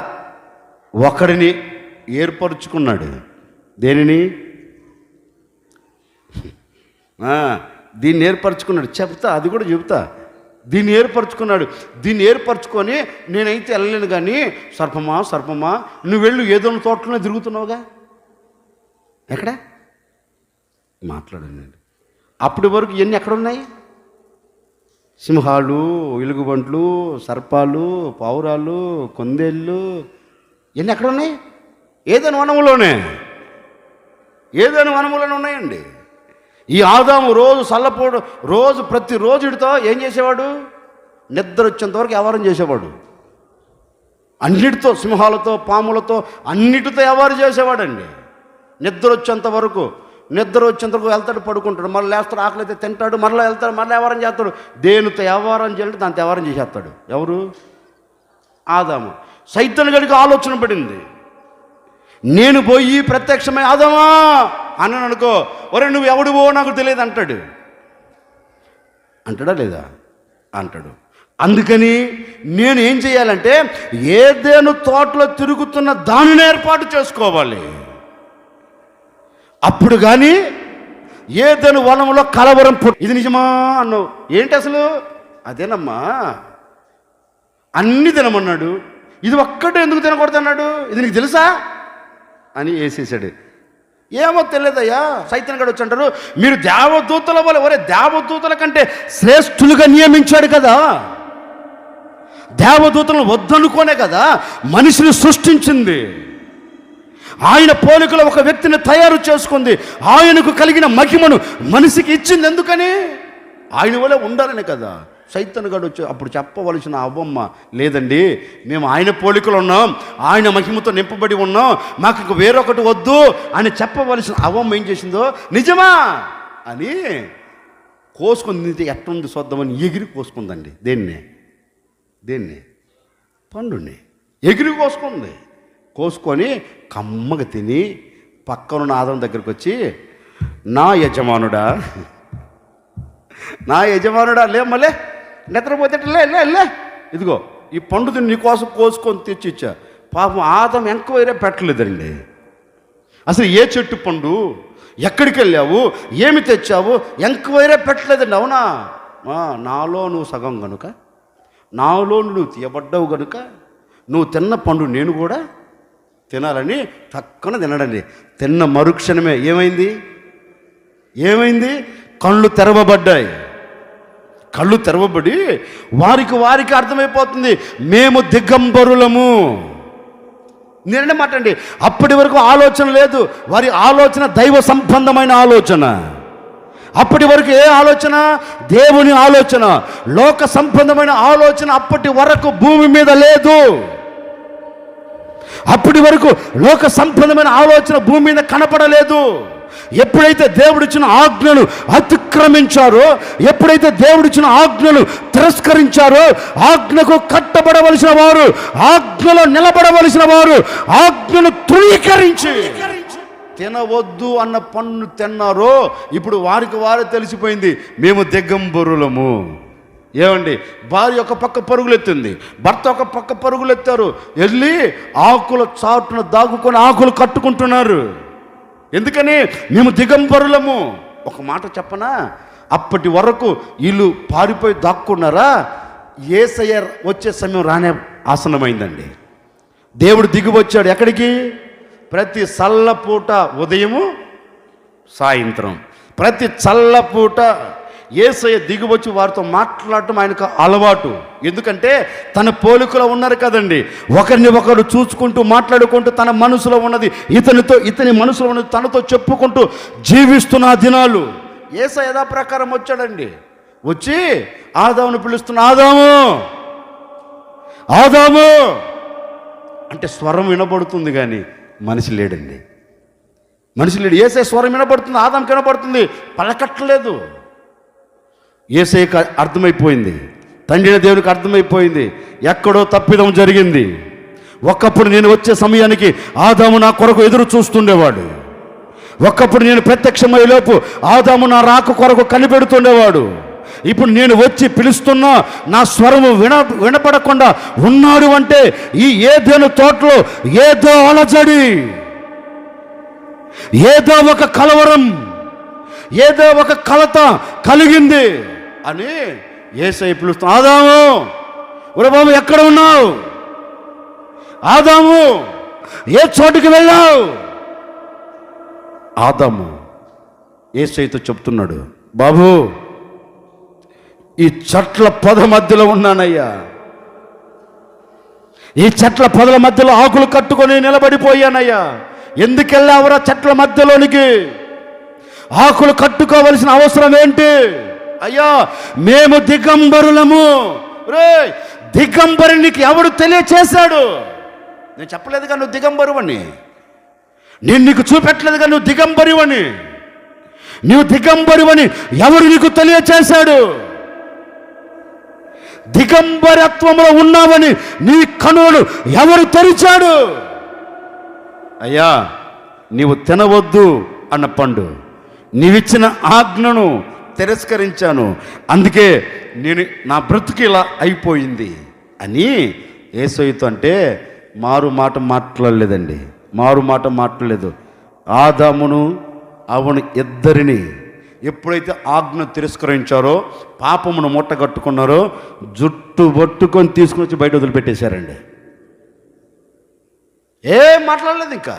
ఒకడిని ఏర్పరుచుకున్నాడు. దేనిని? దీన్ని ఏర్పరచుకున్నాడు. అది కూడా చెబుతా. దీన్ని ఏర్పరచుకున్నాడు. దీన్ని ఏర్పరచుకొని నేనైతే వెళ్ళలేను, కానీ సర్పమా నువ్వు వెళ్ళు, ఏదో తోటలోనే తిరుగుతున్నావుగా, ఎక్కడ మాట్లాడండి. అప్పటి వరకు ఇవన్నీ ఎక్కడున్నాయి? సింహాలు, ఎలుగుబంట్లు, సర్పాలు, పావురాలు, కొందేళ్ళు, ఇవన్నీ ఎక్కడున్నాయి? ఏదైనా వనములోనే ఉన్నాయండి. ఈ ఆదాము రోజు సల్లపోడు, ప్రతిరోజు ఇడితో ఏం చేసేవాడు? నిద్ర వచ్చేంతవరకు వ్యవహారం చేసేవాడు. అన్నిటితో, సింహాలతో, పాములతో, అన్నిటితో వ్యవహారం చేసేవాడండి. నిద్ర వచ్చేంత వరకు వెళ్తాడు, పడుకుంటాడు, మళ్ళీ లేస్తాడు, ఆకలి అయితే తింటాడు, మళ్ళీ వెళ్తాడు, మళ్ళీ వ్యవహారం చేస్తాడు. దేనితో వ్యవహారం చేయాలంటే దాంతో వ్యవహారం చేసేస్తాడు. ఎవరు? ఆదాము. సైతాను గడికి ఆలోచన పడింది, నేను పోయి ప్రత్యక్షమై ఆదామా అన్నాను అనుకో, ఒరే నువ్వు ఎవడువో నాకు తెలియదు అంటాడా లేదా? అంటాడు. అందుకని నేను ఏం చేయాలంటే ఏదేను తోటలో తిరుగుతున్న దానిని ఏర్పాటు చేసుకోవాలి. అప్పుడు కానీ ఏదేను వనంలో కలవరం ఇది నిజమా అన్నావు. ఏంటి అసలు? అదేనమ్మా, అన్ని తినమన్నాడు, ఇది ఒక్కటే ఎందుకు తినకూడదు అన్నాడు, ఇది నీకు తెలుసా అని వేసేసాడు. ఏమో తెలియదయ్యా, సైతం గడు వచ్చి అంటారు మీరు దేవదూతల వల్ల. ఒరే, దేవదూతల కంటే శ్రేష్ఠులుగా నియమించాడు కదా, దేవదూతలను వద్దనుకోనే కదా మనిషిని సృష్టించింది. ఆయన పోలికలో ఒక వ్యక్తిని తయారు చేసుకుంది. ఆయనకు కలిగిన మహిమను మనిషికి ఇచ్చింది. ఎందుకని? ఆయన వల్ల ఉండాలని కదా. సైతన్ గడు వచ్చి అప్పుడు చెప్పవలసిన అవ్వమ్మ, లేదండి మేము ఆయన పోలికలు ఉన్నాం, ఆయన మహిమతో నింపబడి ఉన్నాం, మాకు ఇంక వేరొకటి వద్దు అని చెప్పవలసిన అవ్వమ్మ ఏం చేసిందో, నిజమా అని కోసుకుంది. ఎట్టుంది చూద్దామని ఎగిరి కోసుకుందండి. దేన్ని? పండుని ఎగిరి కోసుకుంది. కోసుకొని కమ్మగా తిని పక్కనున్న ఆదం దగ్గరికి వచ్చి, నా యజమానుడా లేమలే, నిద్రపోతే లే, ఇదిగో ఈ పండు తిని నీకోసం కోసుకొని తెచ్చిచ్చా. పాపం ఆదం ఎంక్వైరీ పెట్టలేదండి. అసలు ఏ చెట్టు పండు, ఎక్కడికి వెళ్ళావు, ఏమి తెచ్చావు, ఎంక్వైరీ పెట్టలేదండి. అవునా? నాలో నువ్వు సగం కనుక, నాలో నువ్వు తీయబడ్డావు కనుక నువ్వు తిన్న పండు నేను కూడా తినాలని తక్కువ తినడండి. తిన్న మరుక్షణమే ఏమైంది? కళ్ళు తెరవబడ్డాయి. కళ్ళు తెరవబడి వారికి అర్థమైపోతుంది, మేము దిగంబరులము. నేనే మాటండి, అప్పటి వరకు ఆలోచన లేదు. వారి ఆలోచన దైవ సంబంధమైన ఆలోచన. అప్పటి వరకు ఏ ఆలోచన? దేవుని ఆలోచన. లోక సంబంధమైన ఆలోచన అప్పటి వరకు భూమి మీద లేదు. అప్పటి వరకు లోక సంబంధమైన ఆలోచన భూమి మీద కనపడలేదు. ఎప్పుడైతే దేవుడిచ్చిన ఆజ్ఞను అతిక్రమించారో, ఎప్పుడైతే దేవుడిచ్చిన ఆజ్ఞను తిరస్కరించారో, ఆజ్ఞకు కట్టబడవలసిన వారు, ఆజ్ఞలో నిలబడవలసిన వారు ఆజ్ఞను తృణీకరించి తినవద్దు అన్న పన్ను తిన్నారో, ఇప్పుడు వారే తెలిసిపోయింది, మేము దిగంబరులము. ఏమండి, భార్య ఒక పక్క పరుగులెత్తింది, భర్త ఒక పక్క పరుగులెత్తారు. వెళ్ళి ఆకుల చాటున దాగుకొని ఆకులు కట్టుకుంటున్నారు. ఎందుకని? మేము దిగంబరులము. ఒక మాట చెప్పనా, అప్పటి వరకు వీళ్ళు పారిపోయి దాక్కున్నారా, యేసయ్య వచ్చే సమయం రానే ఆసనమైందండి. దేవుడు దిగి వచ్చాడు. ఎక్కడికి? ప్రతి చల్లపూట, ఉదయము సాయంత్రం, ప్రతి చల్లపూట యేసయ్య దిగివచ్చి వారితో మాట్లాడటం ఆయనకు అలవాటు. ఎందుకంటే తన పోలికలో ఉన్నారు కదండి. ఒకరిని ఒకరు చూసుకుంటూ మాట్లాడుకుంటూ తన మనసులో ఉన్నది ఇతని మనసులో ఉన్నది తనతో చెప్పుకుంటూ జీవిస్తున్న దినాలు. యేసయ్య యథా ప్రకారం వచ్చాడండి. వచ్చి ఆదామును పిలుస్తున్న, ఆదాము అంటే స్వరం వినబడుతుంది కానీ మనిషి లేడండి. యేసయ్య స్వరం వినబడుతుంది, ఆదాముకి వినబడుతుంది, పలకట్లేదు. యేసయ్యకు అర్థమైపోయింది, తండ్రి దేవునికి అర్థమైపోయింది, ఎక్కడో తప్పిదం జరిగింది. ఒకప్పుడు నేను వచ్చే సమయానికి ఆదాము నా కొరకు ఎదురు చూస్తుండేవాడు. ఒకప్పుడు నేను ప్రత్యక్షమయ్యేలోపు ఆదాము నా రాక కొరకు కనిపెడుతుండేవాడు. ఇప్పుడు నేను వచ్చి పిలుస్తున్నా నా స్వరము వినపడకుండా ఉన్నాడు అంటే ఈ ఏదైనా తోటలో ఏదో అలజడి, ఏదో ఒక కలవరం, ఏదో ఒక కలత కలిగింది అని యేసయ్య పిలుస్తున్నా, ఆదాము, ఒరే బాబు ఎక్కడ ఉన్నావు? ఆదాము, ఏ చోటుకి వెళ్ళావు? ఆదాము యేసయ్యతో చెప్తున్నాడు, బాబు ఈ చెట్ల పొద మధ్యలో ఉన్నానయ్యా, ఈ చెట్ల పొదల మధ్యలో ఆకులు కట్టుకొని నిలబడిపోయానయ్యా. ఎందుకెళ్ళావురా చెట్ల మధ్యలోనికి? ఆకులు కట్టుకోవలసిన అవసరం ఏంటి? అయ్యా మేము దిగంబరులము. రే, దిగంబరి నీకు ఎవడు తెలియచేశాడు? నేను చెప్పలేదుగా నువ్వు దిగంబరువని, నేను నీకు చూపెట్టలేదుగా నువ్వు దిగంబరివని. నువ్వు దిగంబరివని ఎవరు నీకు తెలియచేశాడు? దిగంబరత్వంలో ఉన్నావని నీ కనులు ఎవరు తెరిచాడు? అయ్యా నీవు తినవద్దు అన్న పండు, నీవిచ్చిన ఆజ్ఞను తిరస్కరించాను, అందుకే నేను నా బ్రతుకు ఇలా అయిపోయింది అని యేసయ్యతో అంటే మారు మాట మాట్లాడలేదండి. మారు మాట మాట్లాడలేదు. ఆదామును అవును ఇద్దరిని ఎప్పుడైతే ఆజ్ఞ తిరస్కరించారో, పాపమును మూటగట్టుకున్నారో, జుట్టు పట్టుకొని తీసుకుని వచ్చి బయట వదిలిపెట్టేశారండి. ఏం మాట్లాడలేదు. ఇంకా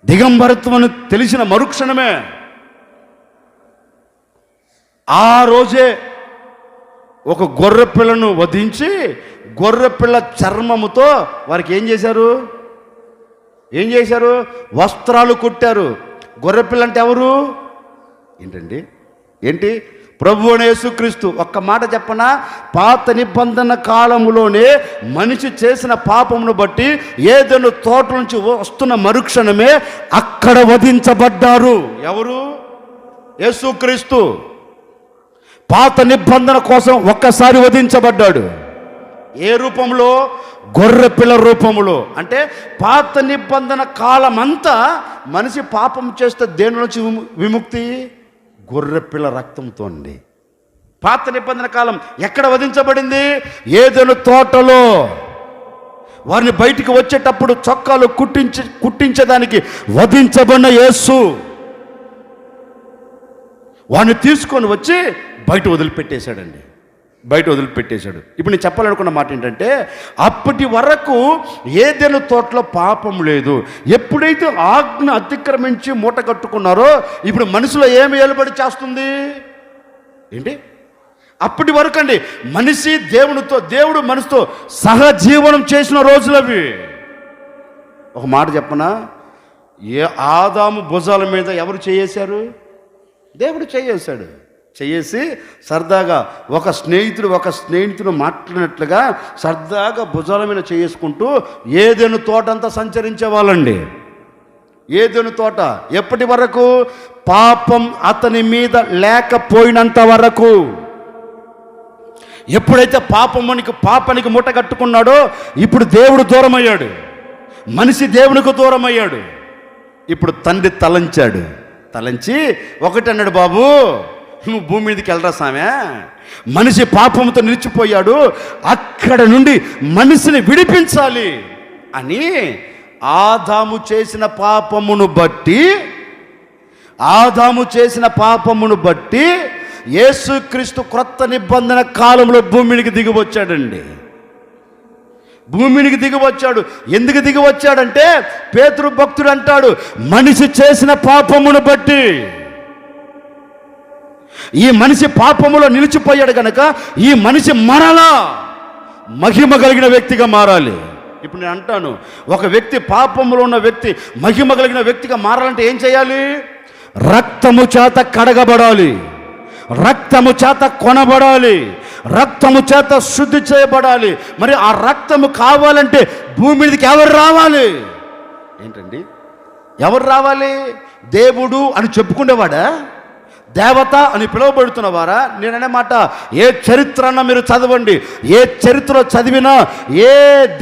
దిగంబరత్వం తెలిసిన మరుక్షణమే ఆ రోజే ఒక గొర్రె పిల్లను వధించి గొర్రెపిల్ల చర్మముతో వారికి ఏం చేశారు? వస్త్రాలు కుట్టారు. గొర్రెపిల్ల అంటే ఎవరు? ఏంటి? ప్రభువు అయిన యేసుక్రీస్తు. ఒక్క మాట చెప్పనా, పాత నిబంధన కాలములోనే మనిషి చేసిన పాపమును బట్టి ఏదైనా తోట నుంచి వస్తున్న మరుక్షణమే అక్కడ వధించబడ్డారు. ఎవరు? యేసుక్రీస్తు. పాత నిబంధన కోసం ఒక్కసారి వధించబడ్డాడు. ఏ రూపంలో? గొర్రెపిల్ల రూపంలో. అంటే పాత నిబంధన కాలమంతా మనిషి పాపం చేస్తే దేని నుంచి విముక్తి? గొర్రెపిల్ల రక్తంతో అండి. పాత నిబంధన కాలం ఎక్కడ వధించబడింది? ఏదైనా తోటలో. వారిని బయటికి వచ్చేటప్పుడు చొక్కాలు కుట్టించడానికి వధించబడిన యేసు వారిని తీసుకొని వచ్చి బయట వదిలిపెట్టేశాడండి. ఇప్పుడు నేను చెప్పాలనుకున్న మాట ఏంటంటే, అప్పటి వరకు ఏదైనా తోటలో పాపం లేదు. ఎప్పుడైతే ఆజ్ఞ అతిక్రమించి మూట కట్టుకున్నారో ఇప్పుడు మనసులో ఏమి ఏలుబడి చేస్తుంది? అప్పటి వరకు అండి మనిషి దేవునితో, దేవుడు మనసుతో సహజీవనం చేసిన రోజులవి. ఒక మాట చెప్పనా, ఏ ఆదాము భుజాల మీద ఎవరు చేయేశారు? దేవుడు చేయేసి సరదాగా ఒక స్నేహితుడు మాట్లాడినట్లుగా సరదాగా భుజాల మీద చేసుకుంటూ ఏదైనా తోట అంతా సంచరించే వాళ్ళండి. ఏదైనా తోట ఎప్పటి వరకు? పాపం అతని మీద లేకపోయినంత వరకు. ఎప్పుడైతే పాపానికి మూట కట్టుకున్నాడో ఇప్పుడు దేవుడు దూరమయ్యాడు, మనిషి దేవునికి దూరమయ్యాడు. ఇప్పుడు తండ్రి తలంచి ఒకటి అన్నాడు, బాబు నువ్వు భూమి మీదకి వెళ్ళరా సామె, మనిషి పాపంతో నిలిచిపోయాడు, అక్కడ నుండి మనిషిని విడిపించాలి అని ఆదాము చేసిన పాపమును బట్టి యేసుక్రీస్తు క్రొత్త నిబంధన కాలంలో భూమికి దిగివచ్చాడండి. ఎందుకు దిగివచ్చాడంటే పేతురు భక్తుడు అంటాడు, మనిషి చేసిన పాపమును బట్టి. ఈ మనిషి పాపములో నిలిచిపోయాడు కనుక ఈ మనిషి మరలా మహిమ కలిగిన వ్యక్తిగా మారాలి. ఇప్పుడు నేను అంటాను, ఒక వ్యక్తి పాపములో ఉన్న వ్యక్తి మహిమ కలిగిన వ్యక్తిగా మారాలంటే ఏం చేయాలి? రక్తము చేత కడగబడాలి, రక్తము చేత కొనబడాలి, రక్తము చేత శుద్ధి చేయబడాలి. మరి ఆ రక్తము కావాలంటే భూమి మీదకి ఎవరు రావాలి? ఎవరు రావాలి? దేవుడు అని చెప్పుకునేవాడా? దేవత అని పిలువబడుతున్నవారా? నేననే మాట, ఏ చరిత్ర అన్నా మీరు చదవండి, ఏ చరిత్ర చదివినా, ఏ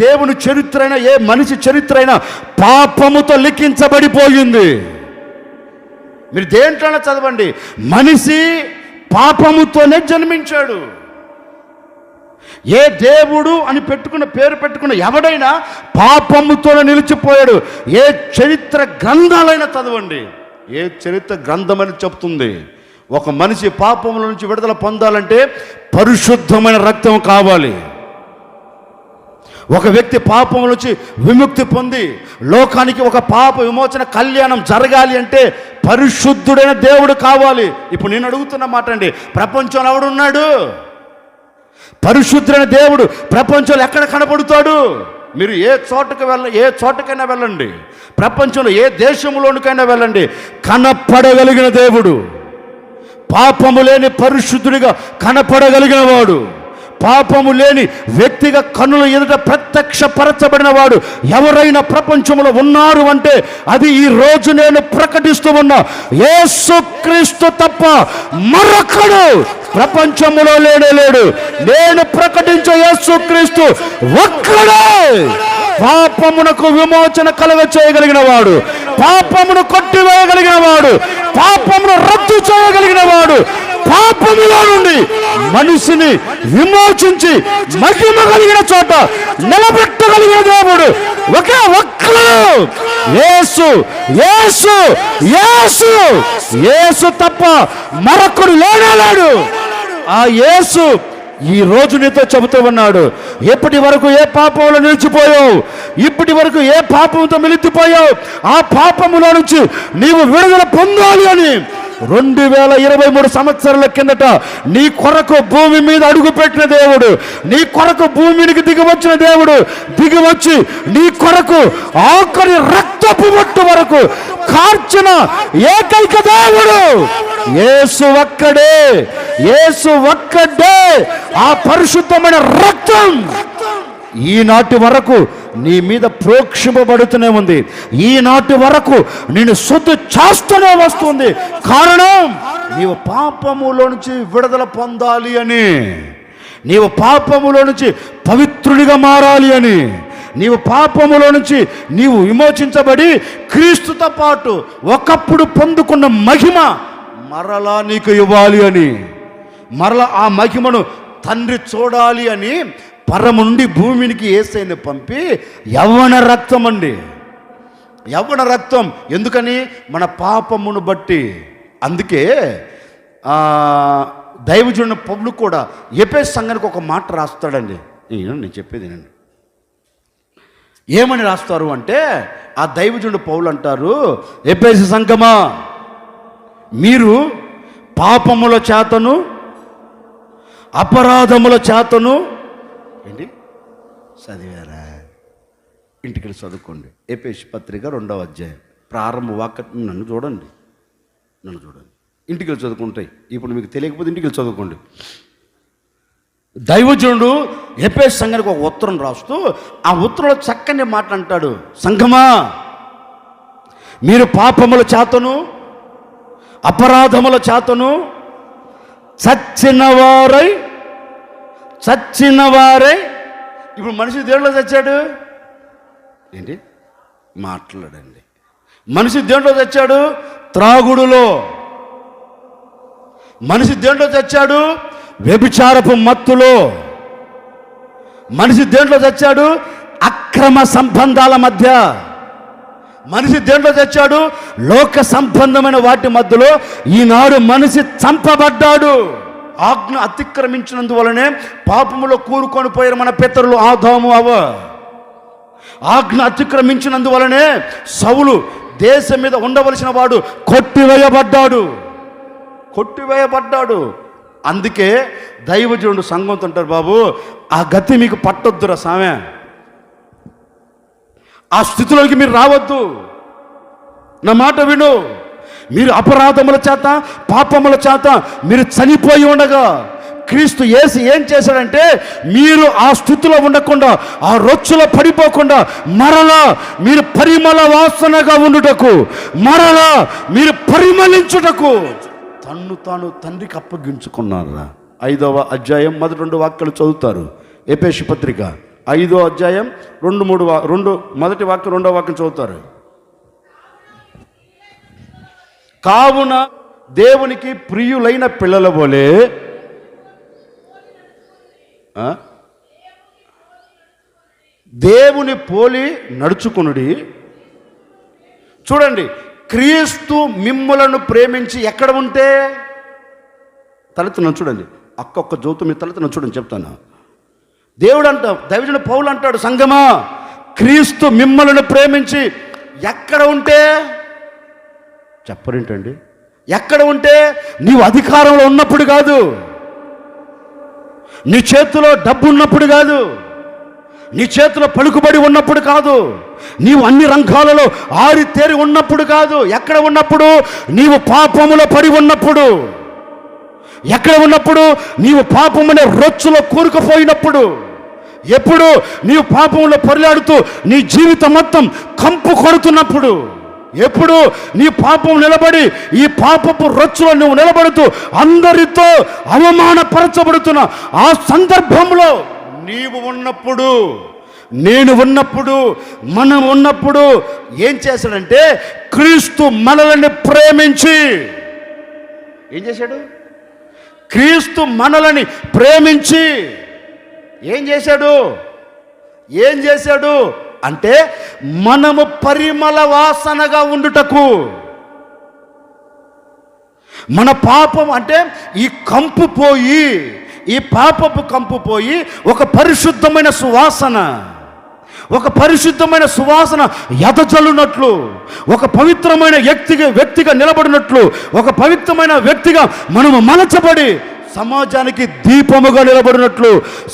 దేవుని చరిత్ర అయినా, ఏ మనిషి చరిత్ర అయినా పాపముతో లిఖించబడిపోయింది. మీరు దేంట్లోనే చదవండి, మనిషి పాపముతోనే జన్మించాడు. ఏ దేవుడు అని పేరు పెట్టుకున్న ఎవడైనా పాపముతోనే నిలిచిపోయాడు. ఏ చరిత్ర గ్రంథాలైనా చదవండి, ఏ చరిత్ర గ్రంథం అని చెప్తుంది ఒక మనిషి పాపముల నుంచి విడుదల పొందాలంటే పరిశుద్ధమైన రక్తం కావాలి. ఒక వ్యక్తి పాపముల నుంచి విముక్తి పొంది లోకానికి ఒక పాప విమోచన కళ్యాణం జరగాలి అంటే పరిశుద్ధుడైన దేవుడు కావాలి. ఇప్పుడు నేను అడుగుతున్న మాట అండి, ప్రపంచంలో ఎవడున్నాడు? పరిశుద్ధుడైన దేవుడు ప్రపంచంలో ఎక్కడ కనపడుతాడు? మీరు ఏ చోటకైనా వెళ్ళండి, ప్రపంచంలో ఏ దేశంలోనికైనా వెళ్ళండి, కనపడగలిగిన దేవుడు, పాపము లేని పరిశుద్ధుడిగా కనపడగలిగిన వాడు, పాపము లేని వ్యక్తిగా కన్నుల ఎదుట ప్రత్యక్షపరచబడిన వాడు ఎవరైనా ప్రపంచంలో ఉన్నారు అంటే అది ఈ రోజు నేను ప్రకటిస్తూ ఉన్నా యేసుక్రీస్తు తప్ప మరొకడు ప్రపంచంలో లేడు. నేను ప్రకటించే యేసుక్రీస్తు ఒక్కడే. పాపమునకు విమోచన కలుగ చేయగలిగిన వాడు, పాపమును కొట్టివేయగలిగిన వాడు, పాపమును రద్దు చేయగలిగిన వాడు, పాపములో నుండి మనిషిని విమోచించి మహిమ కలిగిన చోట నిలబెట్టగలిగిన దేవుడు ఒకే ఒక్కడు యేసు. యేసు యేసు యేసు తప్ప మరొకడు లేనేలేడు. ఆ యేసు ఈ రోజు నీతో చెబుతూ ఉన్నాడు, ఎప్పటి వరకు ఏ పాపంలో నిలిచిపోయావు, ఇప్పటి వరకు ఏ పాపంతో మిలిచిపోయావు, ఆ పాపములో నుంచి నీవు విడుదల పొందాలి అని 2023 సంవత్సరాల కిందట నీ కొరకు భూమి మీద అడుగుపెట్టిన దేవుడు, నీ కొరకు భూమికి దిగివచ్చిన దేవుడు, దిగివచ్చి నీ కొరకు ఆఖరి రక్తపు బొట్టు వరకు కార్చిన ఏకైక దేవుడు యేసు ఒక్కడే. యేసు ఒక్కడే. ఆ పరిశుద్ధమైన రక్తం ఈనాటి వరకు నీ మీద ప్రోక్షింపబడుతూనే ఉంది. ఈనాటి వరకు నేను శుద్ధి చేస్తూనే వస్తుంది. కారణం, నీవు పాపములో నుంచి విడుదల పొందాలి అని, నీవు పాపములో నుంచి పవిత్రుడిగా మారాలి అని, నీవు పాపములో నుంచి నీవు విమోచించబడి క్రీస్తుతో పాటు ఒకప్పుడు పొందుకున్న మహిమ మరలా నీకు ఇవ్వాలి అని, మరలా ఆ మహిమను తండ్రి చూడాలి అని పరము నుండి భూమికి యేసయ్యను పంపి యవ్వన రక్తం అండి, యవ్వన రక్తం. ఎందుకని? మన పాపమును బట్టి. అందుకే దైవజనుడు పౌలు కూడా ఎఫెసు సంఘానికి ఒక మాట రాస్తాడండి. నేను చెప్పేది వినండి. ఏమని రాస్తారు అంటే, ఆ దైవజనుడు పౌలు అంటారు, ఎఫెసు సంఘమా, మీరు పాపముల చేతను అపరాధముల చేతను ఏంటి చదివారా? ఇంటికి చదువుకోండి. ఎఫెసు పత్రిక 2వ అధ్యాయం ప్రారంభ వాక్యం. నన్ను చూడండి. ఇంటికి చదువుకుంటాయి. ఇప్పుడు మీకు తెలియకపోతే ఇంటికి చదువుకోండి. దైవజనుడు ఎఫెసు సంఘానికి ఒక ఉత్తరం రాస్తూ ఆ ఉత్తరంలో చక్కని మాట అంటాడు, సంఘమా, మీరు పాపముల చేతను అపరాధముల చేతను చచ్చినవారై. ఇప్పుడు మనిషి దేంట్లో చచ్చాడు? ఏంటి మాట్లాడండి. మనిషి దేంట్లో చచ్చాడు? త్రాగుడులో. మనిషి దేంట్లో చచ్చాడు? వ్యభిచారపు మత్తులో. మనిషి దేంట్లో చచ్చాడు? అక్రమ సంబంధాల మధ్య. మనిషి దేంట్లో చచ్చాడు? లోక సంబంధమైన వాటి మధ్యలో ఈనాడు మనిషి చంపబడ్డాడు. ఆజ్ఞ అతిక్రమించినందువలనే పాపములో కూరుకొని పోయారు మన పితరులు ఆదాము అవ్వ. ఆజ్ఞ అతిక్రమించినందువలనే సౌలు దేశం మీద ఉండవలసిన వాడు కొట్టివేయబడ్డాడు. అందుకే దైవజనుడు సంఘంతో అంటారు, బాబు ఆ గతి మీకు పట్టొద్దురా సామె, ఆ స్థితిలోకి మీరు రావద్దు, నా మాట విను. మీరు అపరాధముల చేత పాపముల చేత మీరు చనిపోయి ఉండగా క్రీస్తు యేసు ఏం చేశాడంటే, మీరు ఆ స్థితిలో ఉండకుండా, ఆ రొచ్చులో పడిపోకుండా మరలా మీరు పరిమళ వాసనగా ఉండుటకు, మరలా మీరు పరిమళించుటకు తన్ను తాను తండ్రికి అప్పగించుకున్నారా. 5వ అధ్యాయం 1-2 వాక్యాలు చదువుతారు. ఎఫెసు పత్రిక 5వ అధ్యాయం 2 మొదటి వాక్యం 2వ వాక్యం చదువుతారు. కావున దేవునికి ప్రియులైన పిల్లల వలె దేవుని పోలి నడుచుకునుడి. చూడండి, క్రీస్తు మిమ్ములను ప్రేమించి ఎక్కడ ఉంటే, తలెత్తున చూడండి, ఒక్క జ్యోతి మీ తలెత్తున చూడండి చెప్తాను. దేవుడు అంట, దైవజనుడు పౌలు అంటాడు, సంగమా, క్రీస్తు మిమ్మల్ని ప్రేమించి ఎక్కడ ఉంటే, చెప్పరేంటండి, ఎక్కడ ఉంటే, నీవు అధికారంలో ఉన్నప్పుడు కాదు, నీ చేతిలో డబ్బు ఉన్నప్పుడు కాదు, నీ చేతిలో పలుకుబడి ఉన్నప్పుడు కాదు, నీవు అన్ని రంగాలలో ఆరితేరి ఉన్నప్పుడు కాదు. ఎక్కడ ఉన్నప్పుడు? నీవు పాపములో పడి ఉన్నప్పుడు. ఎక్కడ ఉన్నప్పుడు? నీవు పాపమునే రొచ్చులో కూరుకుపోయినప్పుడు. ఎప్పుడు? నీవు పాపంలో పొరలాడుతూ నీ జీవితం మొత్తం కంపు కొడుతున్నప్పుడు. ఎప్పుడు? నీ పాపం నిలబడి ఈ పాపపు రొచ్చులో నువ్వు నిలబడుతూ అందరితో అవమానపరచబడుతున్న ఆ సందర్భంలో నీవు ఉన్నప్పుడు నేను ఉన్నప్పుడు, మనం ఉన్నప్పుడు ఏం చేశాడంటే క్రీస్తు మనల్ని ప్రేమించి ఏం చేశాడు? క్రీస్తు మనల్ని ప్రేమించి ఏం చేశాడు అంటే మనము పరిమళ వాసనగా ఉండుటకు. మన పాపం అంటే ఈ కంపు పోయి, ఈ పాపపు కంపు పోయి ఒక పరిశుద్ధమైన సువాసన ఎదజల్లునట్లు, ఒక పవిత్రమైన వ్యక్తిగా నిలబడినట్లు, ఒక పవిత్రమైన వ్యక్తిగా మనము మలచబడి సమాజానికి దీపముగా నిలబడినట్లు,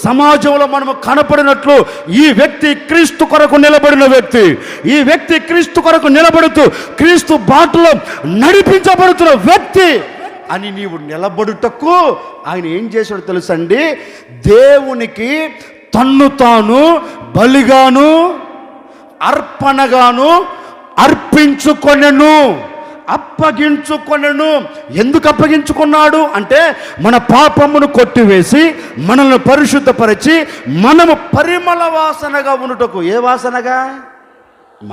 సమాజంలో మనము కనపడినట్లు ఈ వ్యక్తి క్రీస్తు కొరకు నిలబడిన వ్యక్తి, ఈ వ్యక్తి క్రీస్తు కొరకు నిలబడుతూ క్రీస్తు బాటలో నడిపించబడుతున్న వ్యక్తి అని నీవు నిలబడుటకు ఆయన ఏం చేశాడో తెలుసండి? దేవునికి తన్ను తాను బలిగాను అర్పణగాను అప్పగించుకొనెను. ఎందుకు అప్పగించుకున్నాడు అంటే మన పాపమును కొట్టివేసి మనల్ని పరిశుద్ధపరిచి మనము పరిమళ వాసనగా ఉండుటకు. ఏ వాసనగా?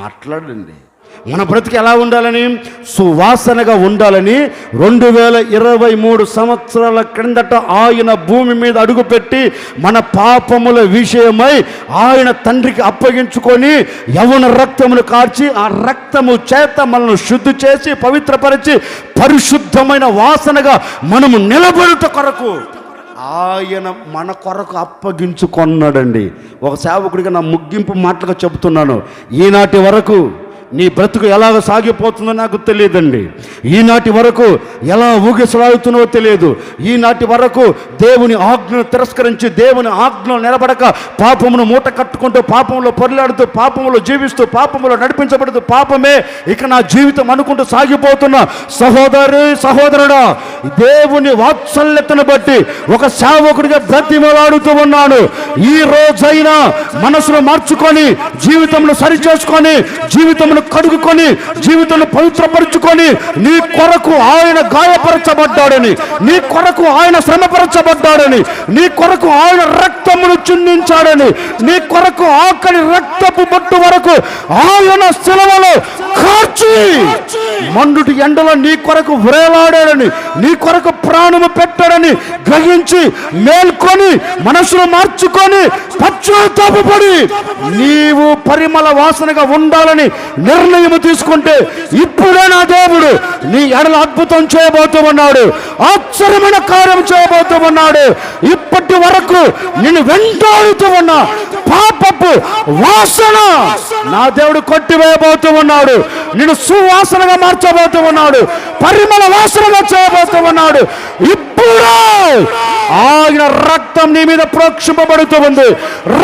మాట్లాడండి. మన బ్రతికి ఎలా ఉండాలని? సువాసనగా ఉండాలని 2023 సంవత్సరాల క్రిందట ఆయన భూమి మీద అడుగుపెట్టి మన పాపముల విషయమై ఆయన తండ్రికి అప్పగించుకొని యవ్వన రక్తమును కార్చి ఆ రక్తము చేత మనల్ని శుద్ధి చేసి పవిత్రపరిచి పరిశుద్ధమైన వాసనగా మనము నిలబడుట కొరకు ఆయన మన కొరకు అప్పగించుకున్నాడండి. ఒక సేవకుడిగా నా ముగింపు మాటలుగా చెబుతున్నాను. ఈనాటి వరకు నీ బ్రతుకు ఎలాగ సాగిపోతుందో నాకు తెలియదండి. ఈనాటి వరకు ఎలా ఊగిసలాగుతుందో తెలియదు. ఈనాటి వరకు దేవుని ఆజ్ఞను తిరస్కరించి దేవుని ఆజ్ఞను నిలబడక పాపమును మూట కట్టుకుంటూ పాపంలో పొరలాడుతూ పాపంలో జీవిస్తూ పాపంలో నడిపించబడుతూ పాపమే ఇక నా జీవితం అనుకుంటూ సాగిపోతున్న సహోదరుడా, దేవుని వాత్సల్యతను బట్టి ఒక సేవకుడిగా బ్రతిమలాడుతూ ఉన్నాను. ఈ రోజైనా మనసును మార్చుకొని జీవితంలో సరిచేసుకొని జీవితంలో కడుగుకొని జీవితంలో పవిత్రపరుచుకొని నీ కొరకు ఆయన గాయపరచబడ్డాడని, నీ కొరకు ఆయన శ్రమపరచబడ్డాడని, నీ కొరకు ఆయన రక్తమును చిందించాడని, నీ కొరకు ఆకలి రక్తపు బొట్టు వరకు ఆయన శిలువలో కార్చి మండుటి ఎండలో నీ కొరకు వ్రేలాడాడని, నీ కొరకు ప్రాణము పెట్టాడని గ్రహించి మేల్కొని మనసును మార్చుకొని పశ్చాత్తాపపడి నీవు పరిమళ వాసనగా ఉండాలని నిర్ణయం తీసుకుంటే ఇప్పుడే నా దేవుడు నీ ఎడల అద్భుతం చేయబోతూ ఉన్నాడు, ఆశ్చర్యమైన కార్యం చేయబోతూ ఉన్నాడు. ఇప్పటి వరకు నిన్ను వెంటాడుతూ ఉన్న పాపపు వాసన నా దేవుడు కొట్టివేయబోతూ ఉన్నాడు. నిన్ను సువాసనగా మార్చబోతూ ఉన్నాడు, పరిమళ వాసనగా చేయబోతూ ఉన్నాడు. ఇప్పుడు ఆయన రక్తం నీ మీద ప్రోక్షింపబడుతూ ఉంది,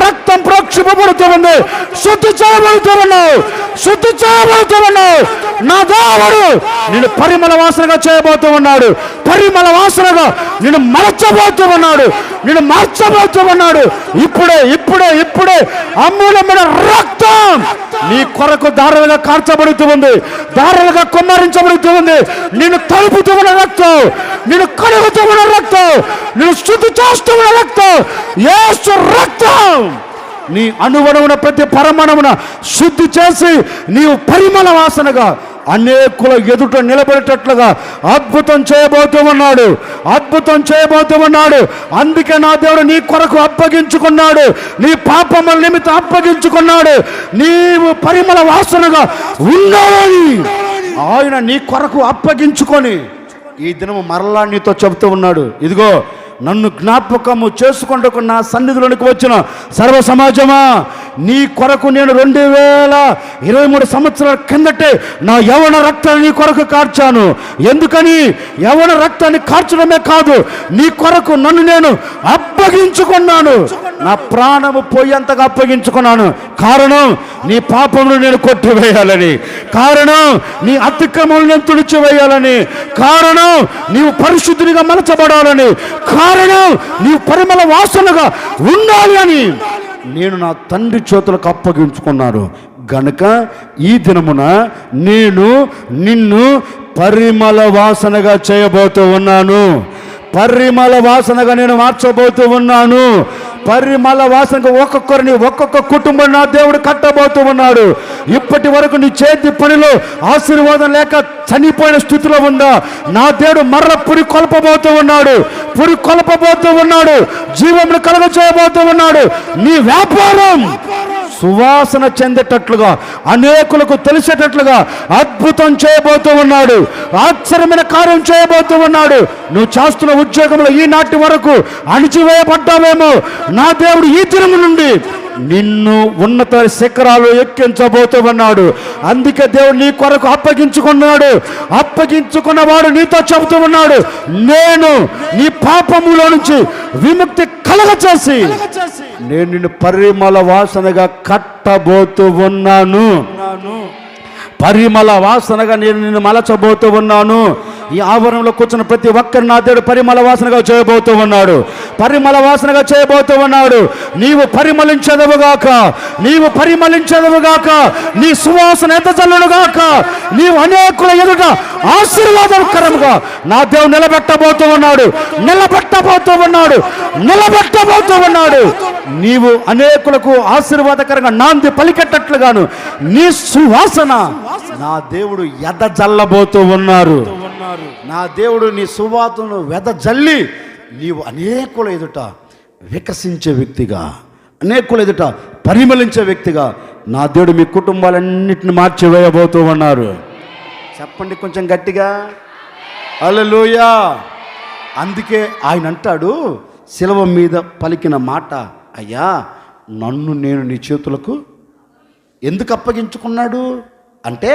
రక్తం ప్రోక్షింపబడుతూ ఉంది. శుద్ధి చేయబడుతూ ఉన్నావు. నా దేవుడు నిన్ను పరిమళ వాసనగా చేయబోతూ ఉన్నాడు, పరిమళ వాసనగా నిన్ను మార్చబోతూ ఉన్నాడు. ఇప్పుడే అమూల్యమైన రక్తం నీ కొరకు దారులుగా కార్చబడుతూ ఉంది, దారులుగా కుమ్మరించబడుతూ ఉంది. నిన్ను తలుపుతూ ఉన్న రక్తం, నిన్ను కడుగుతూ ఉన్న రక్తం, నిన్ను శుద్ధి చేస్తూ ఉన్న రక్తం, యేసు రక్తం నీ అణువణువున ప్రతి పరమాణువున శుద్ధి చేసి నీవు పరిమళ వాసనగా అనేకుల ఎదుట నిలబడేటట్లుగా అద్భుతం చేయబోతూ ఉన్నాడు. అందుకే నా దేవుడు నీ కొరకు అప్పగించుకున్నాడు, నీ పాపముల నిమిత్తం అప్పగించుకున్నాడు. నీవు పరిమళ వాసనగా ఉండాలని ఆయన నీ కొరకు అప్పగించుకొని ఈ దినము మరలా నీతో చెబుతూ ఉన్నాడు. ఇదిగో నన్ను జ్ఞాపకము చేసుకుంటూ నా సన్నిధిలోనికి వచ్చిన సర్వ సమాజమా, నీ కొరకు నేను 2023 సంవత్సరాల కిందటే నా యవ్వన రక్తాన్ని నీ కొరకు కార్చాను. ఎందుకని? యవ్వన రక్తాన్ని కార్చడమే కాదు, నీ కొరకు నన్ను నేను అప్పగించుకున్నాను, నా ప్రాణము పోయేంతగా అప్పగించుకున్నాను. కారణం నీ పాపమును నేను కొట్టివేయాలని, కారణం నీ అతిక్రమములను నేను తుడిచివేయాలని, కారణం నీవు పరిశుద్ధునిగా మలచబడాలని, కారణం నీవు పరిమళ వాసనగా ఉండాలి అని నేను నా తండ్రి చేతులకు అప్పగించుకున్నాను. గనుక ఈ దినమున నేను నిన్ను పరిమళ వాసనగా చేయబోతూ ఉన్నాను, పరిమళ వాసనగా నేను మార్చబోతూ ఉన్నాను. పరిమళ వాసనగా ఒక్కొక్క కుటుంబం నా దేవుడు కట్టబోతూ ఉన్నాడు. ఇప్పటి వరకు నీ చేతి పనిలో ఆశీర్వాదం లేక చనిపోయిన స్థితిలో ఉందా, నా దేవుడు మర్ర పురి కొలపబోతూ ఉన్నాడు. జీవమును కలుగ చేయబోతూ ఉన్నాడు. నీ వ్యాపారం సువాసన చెందేటట్లుగా, అనేకులకు తెలిసేటట్లుగా అద్భుతం చేయబోతూ ఉన్నాడు. ఆశ్చర్యమైన కార్యం చేయబోతూ ఉన్నాడు. నువ్వు చేస్తున్న ఉద్యోగంలో ఈనాటి వరకు అణిచివేయబడ్డావేమో, నా దేవుడు ఈ దినము నుండి నిన్ను ఉన్నత శిఖరాలు ఎక్కించబోతూ ఉన్నాడు. అందుకే దేవుడు నీ కొరకు అప్పగించుకున్నవాడు నీతో చెబుతూ ఉన్నాడు, నేను నీ పాపములో నుంచి విముక్తి కలగచేసి నేను నిన్ను పరిమళ వాసనగా కట్టబోతూ ఉన్నాను. పరిమళ వాసనగా నేను నిన్ను మలచబోతూ ఉన్నాను. ఈ ఆవరణలో కూర్చున్న ప్రతి ఒక్కరు నా దేవుడు పరిమళ వాసనగా చేయబోతూ ఉన్నాడు. నీవు పరిమళించదవుగాక, నీ సువాసన ఎదజల్లుగాక, నీవు అనేకుల ఎదుట ఆశీర్వాదకరముగా నా దేవుడు నిలబెట్టబోతూ ఉన్నాడు. నీవు అనేకులకు ఆశీర్వాదకరంగా నాంది పలికెట్టట్లుగాను నీ సువాసన నా దేవుడు ఎదజల్లబోతూ ఉన్నారు. నా దేవుడు నీ సువాసనను వెదజల్లి నీవు అనేకుల ఎదుట వికసించే వ్యక్తిగా, అనేకుల ఎదుట పరిమళించే వ్యక్తిగా నా దేవుడు మీ కుటుంబాలన్నింటిని మార్చివేయబోతూ ఉన్నారు. చెప్పండి కొంచెం గట్టిగా, హల్లెలూయా. అందుకే ఆయన అంటాడు, శిలువ మీద పలికిన మాట, అయ్యా నన్ను నేను నీ చేతులకు ఎందుకు అప్పగించుకున్నాడు అంటే,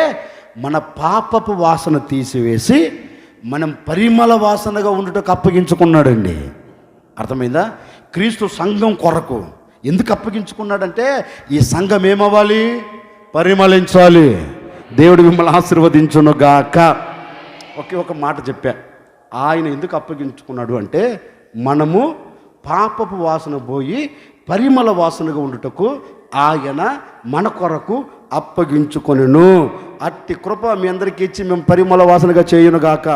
మన పాపపు వాసన తీసివేసి మనం పరిమళ వాసనగా ఉండుటకు అప్పగించుకున్నాడండి. అర్థమైందా? క్రీస్తు సంఘం కొరకు ఎందుకు అప్పగించుకున్నాడంటే, ఈ సంఘం ఏమవ్వాలి? పరిమళించాలి. దేవుడు మిమ్మల్ని ఆశీర్వదించును గాక. ఒక మాట చెప్పా, ఆయన ఎందుకు అప్పగించుకున్నాడు అంటే, మనము పాపపు వాసన పోయి పరిమళ వాసనగా ఉండుటకు ఆయన మన కొరకు అప్పగించుకొనెను. అట్టి కృప మీ అందరికీ ఇచ్చి మేము పరిమళ వాసనగా చేయును గాక.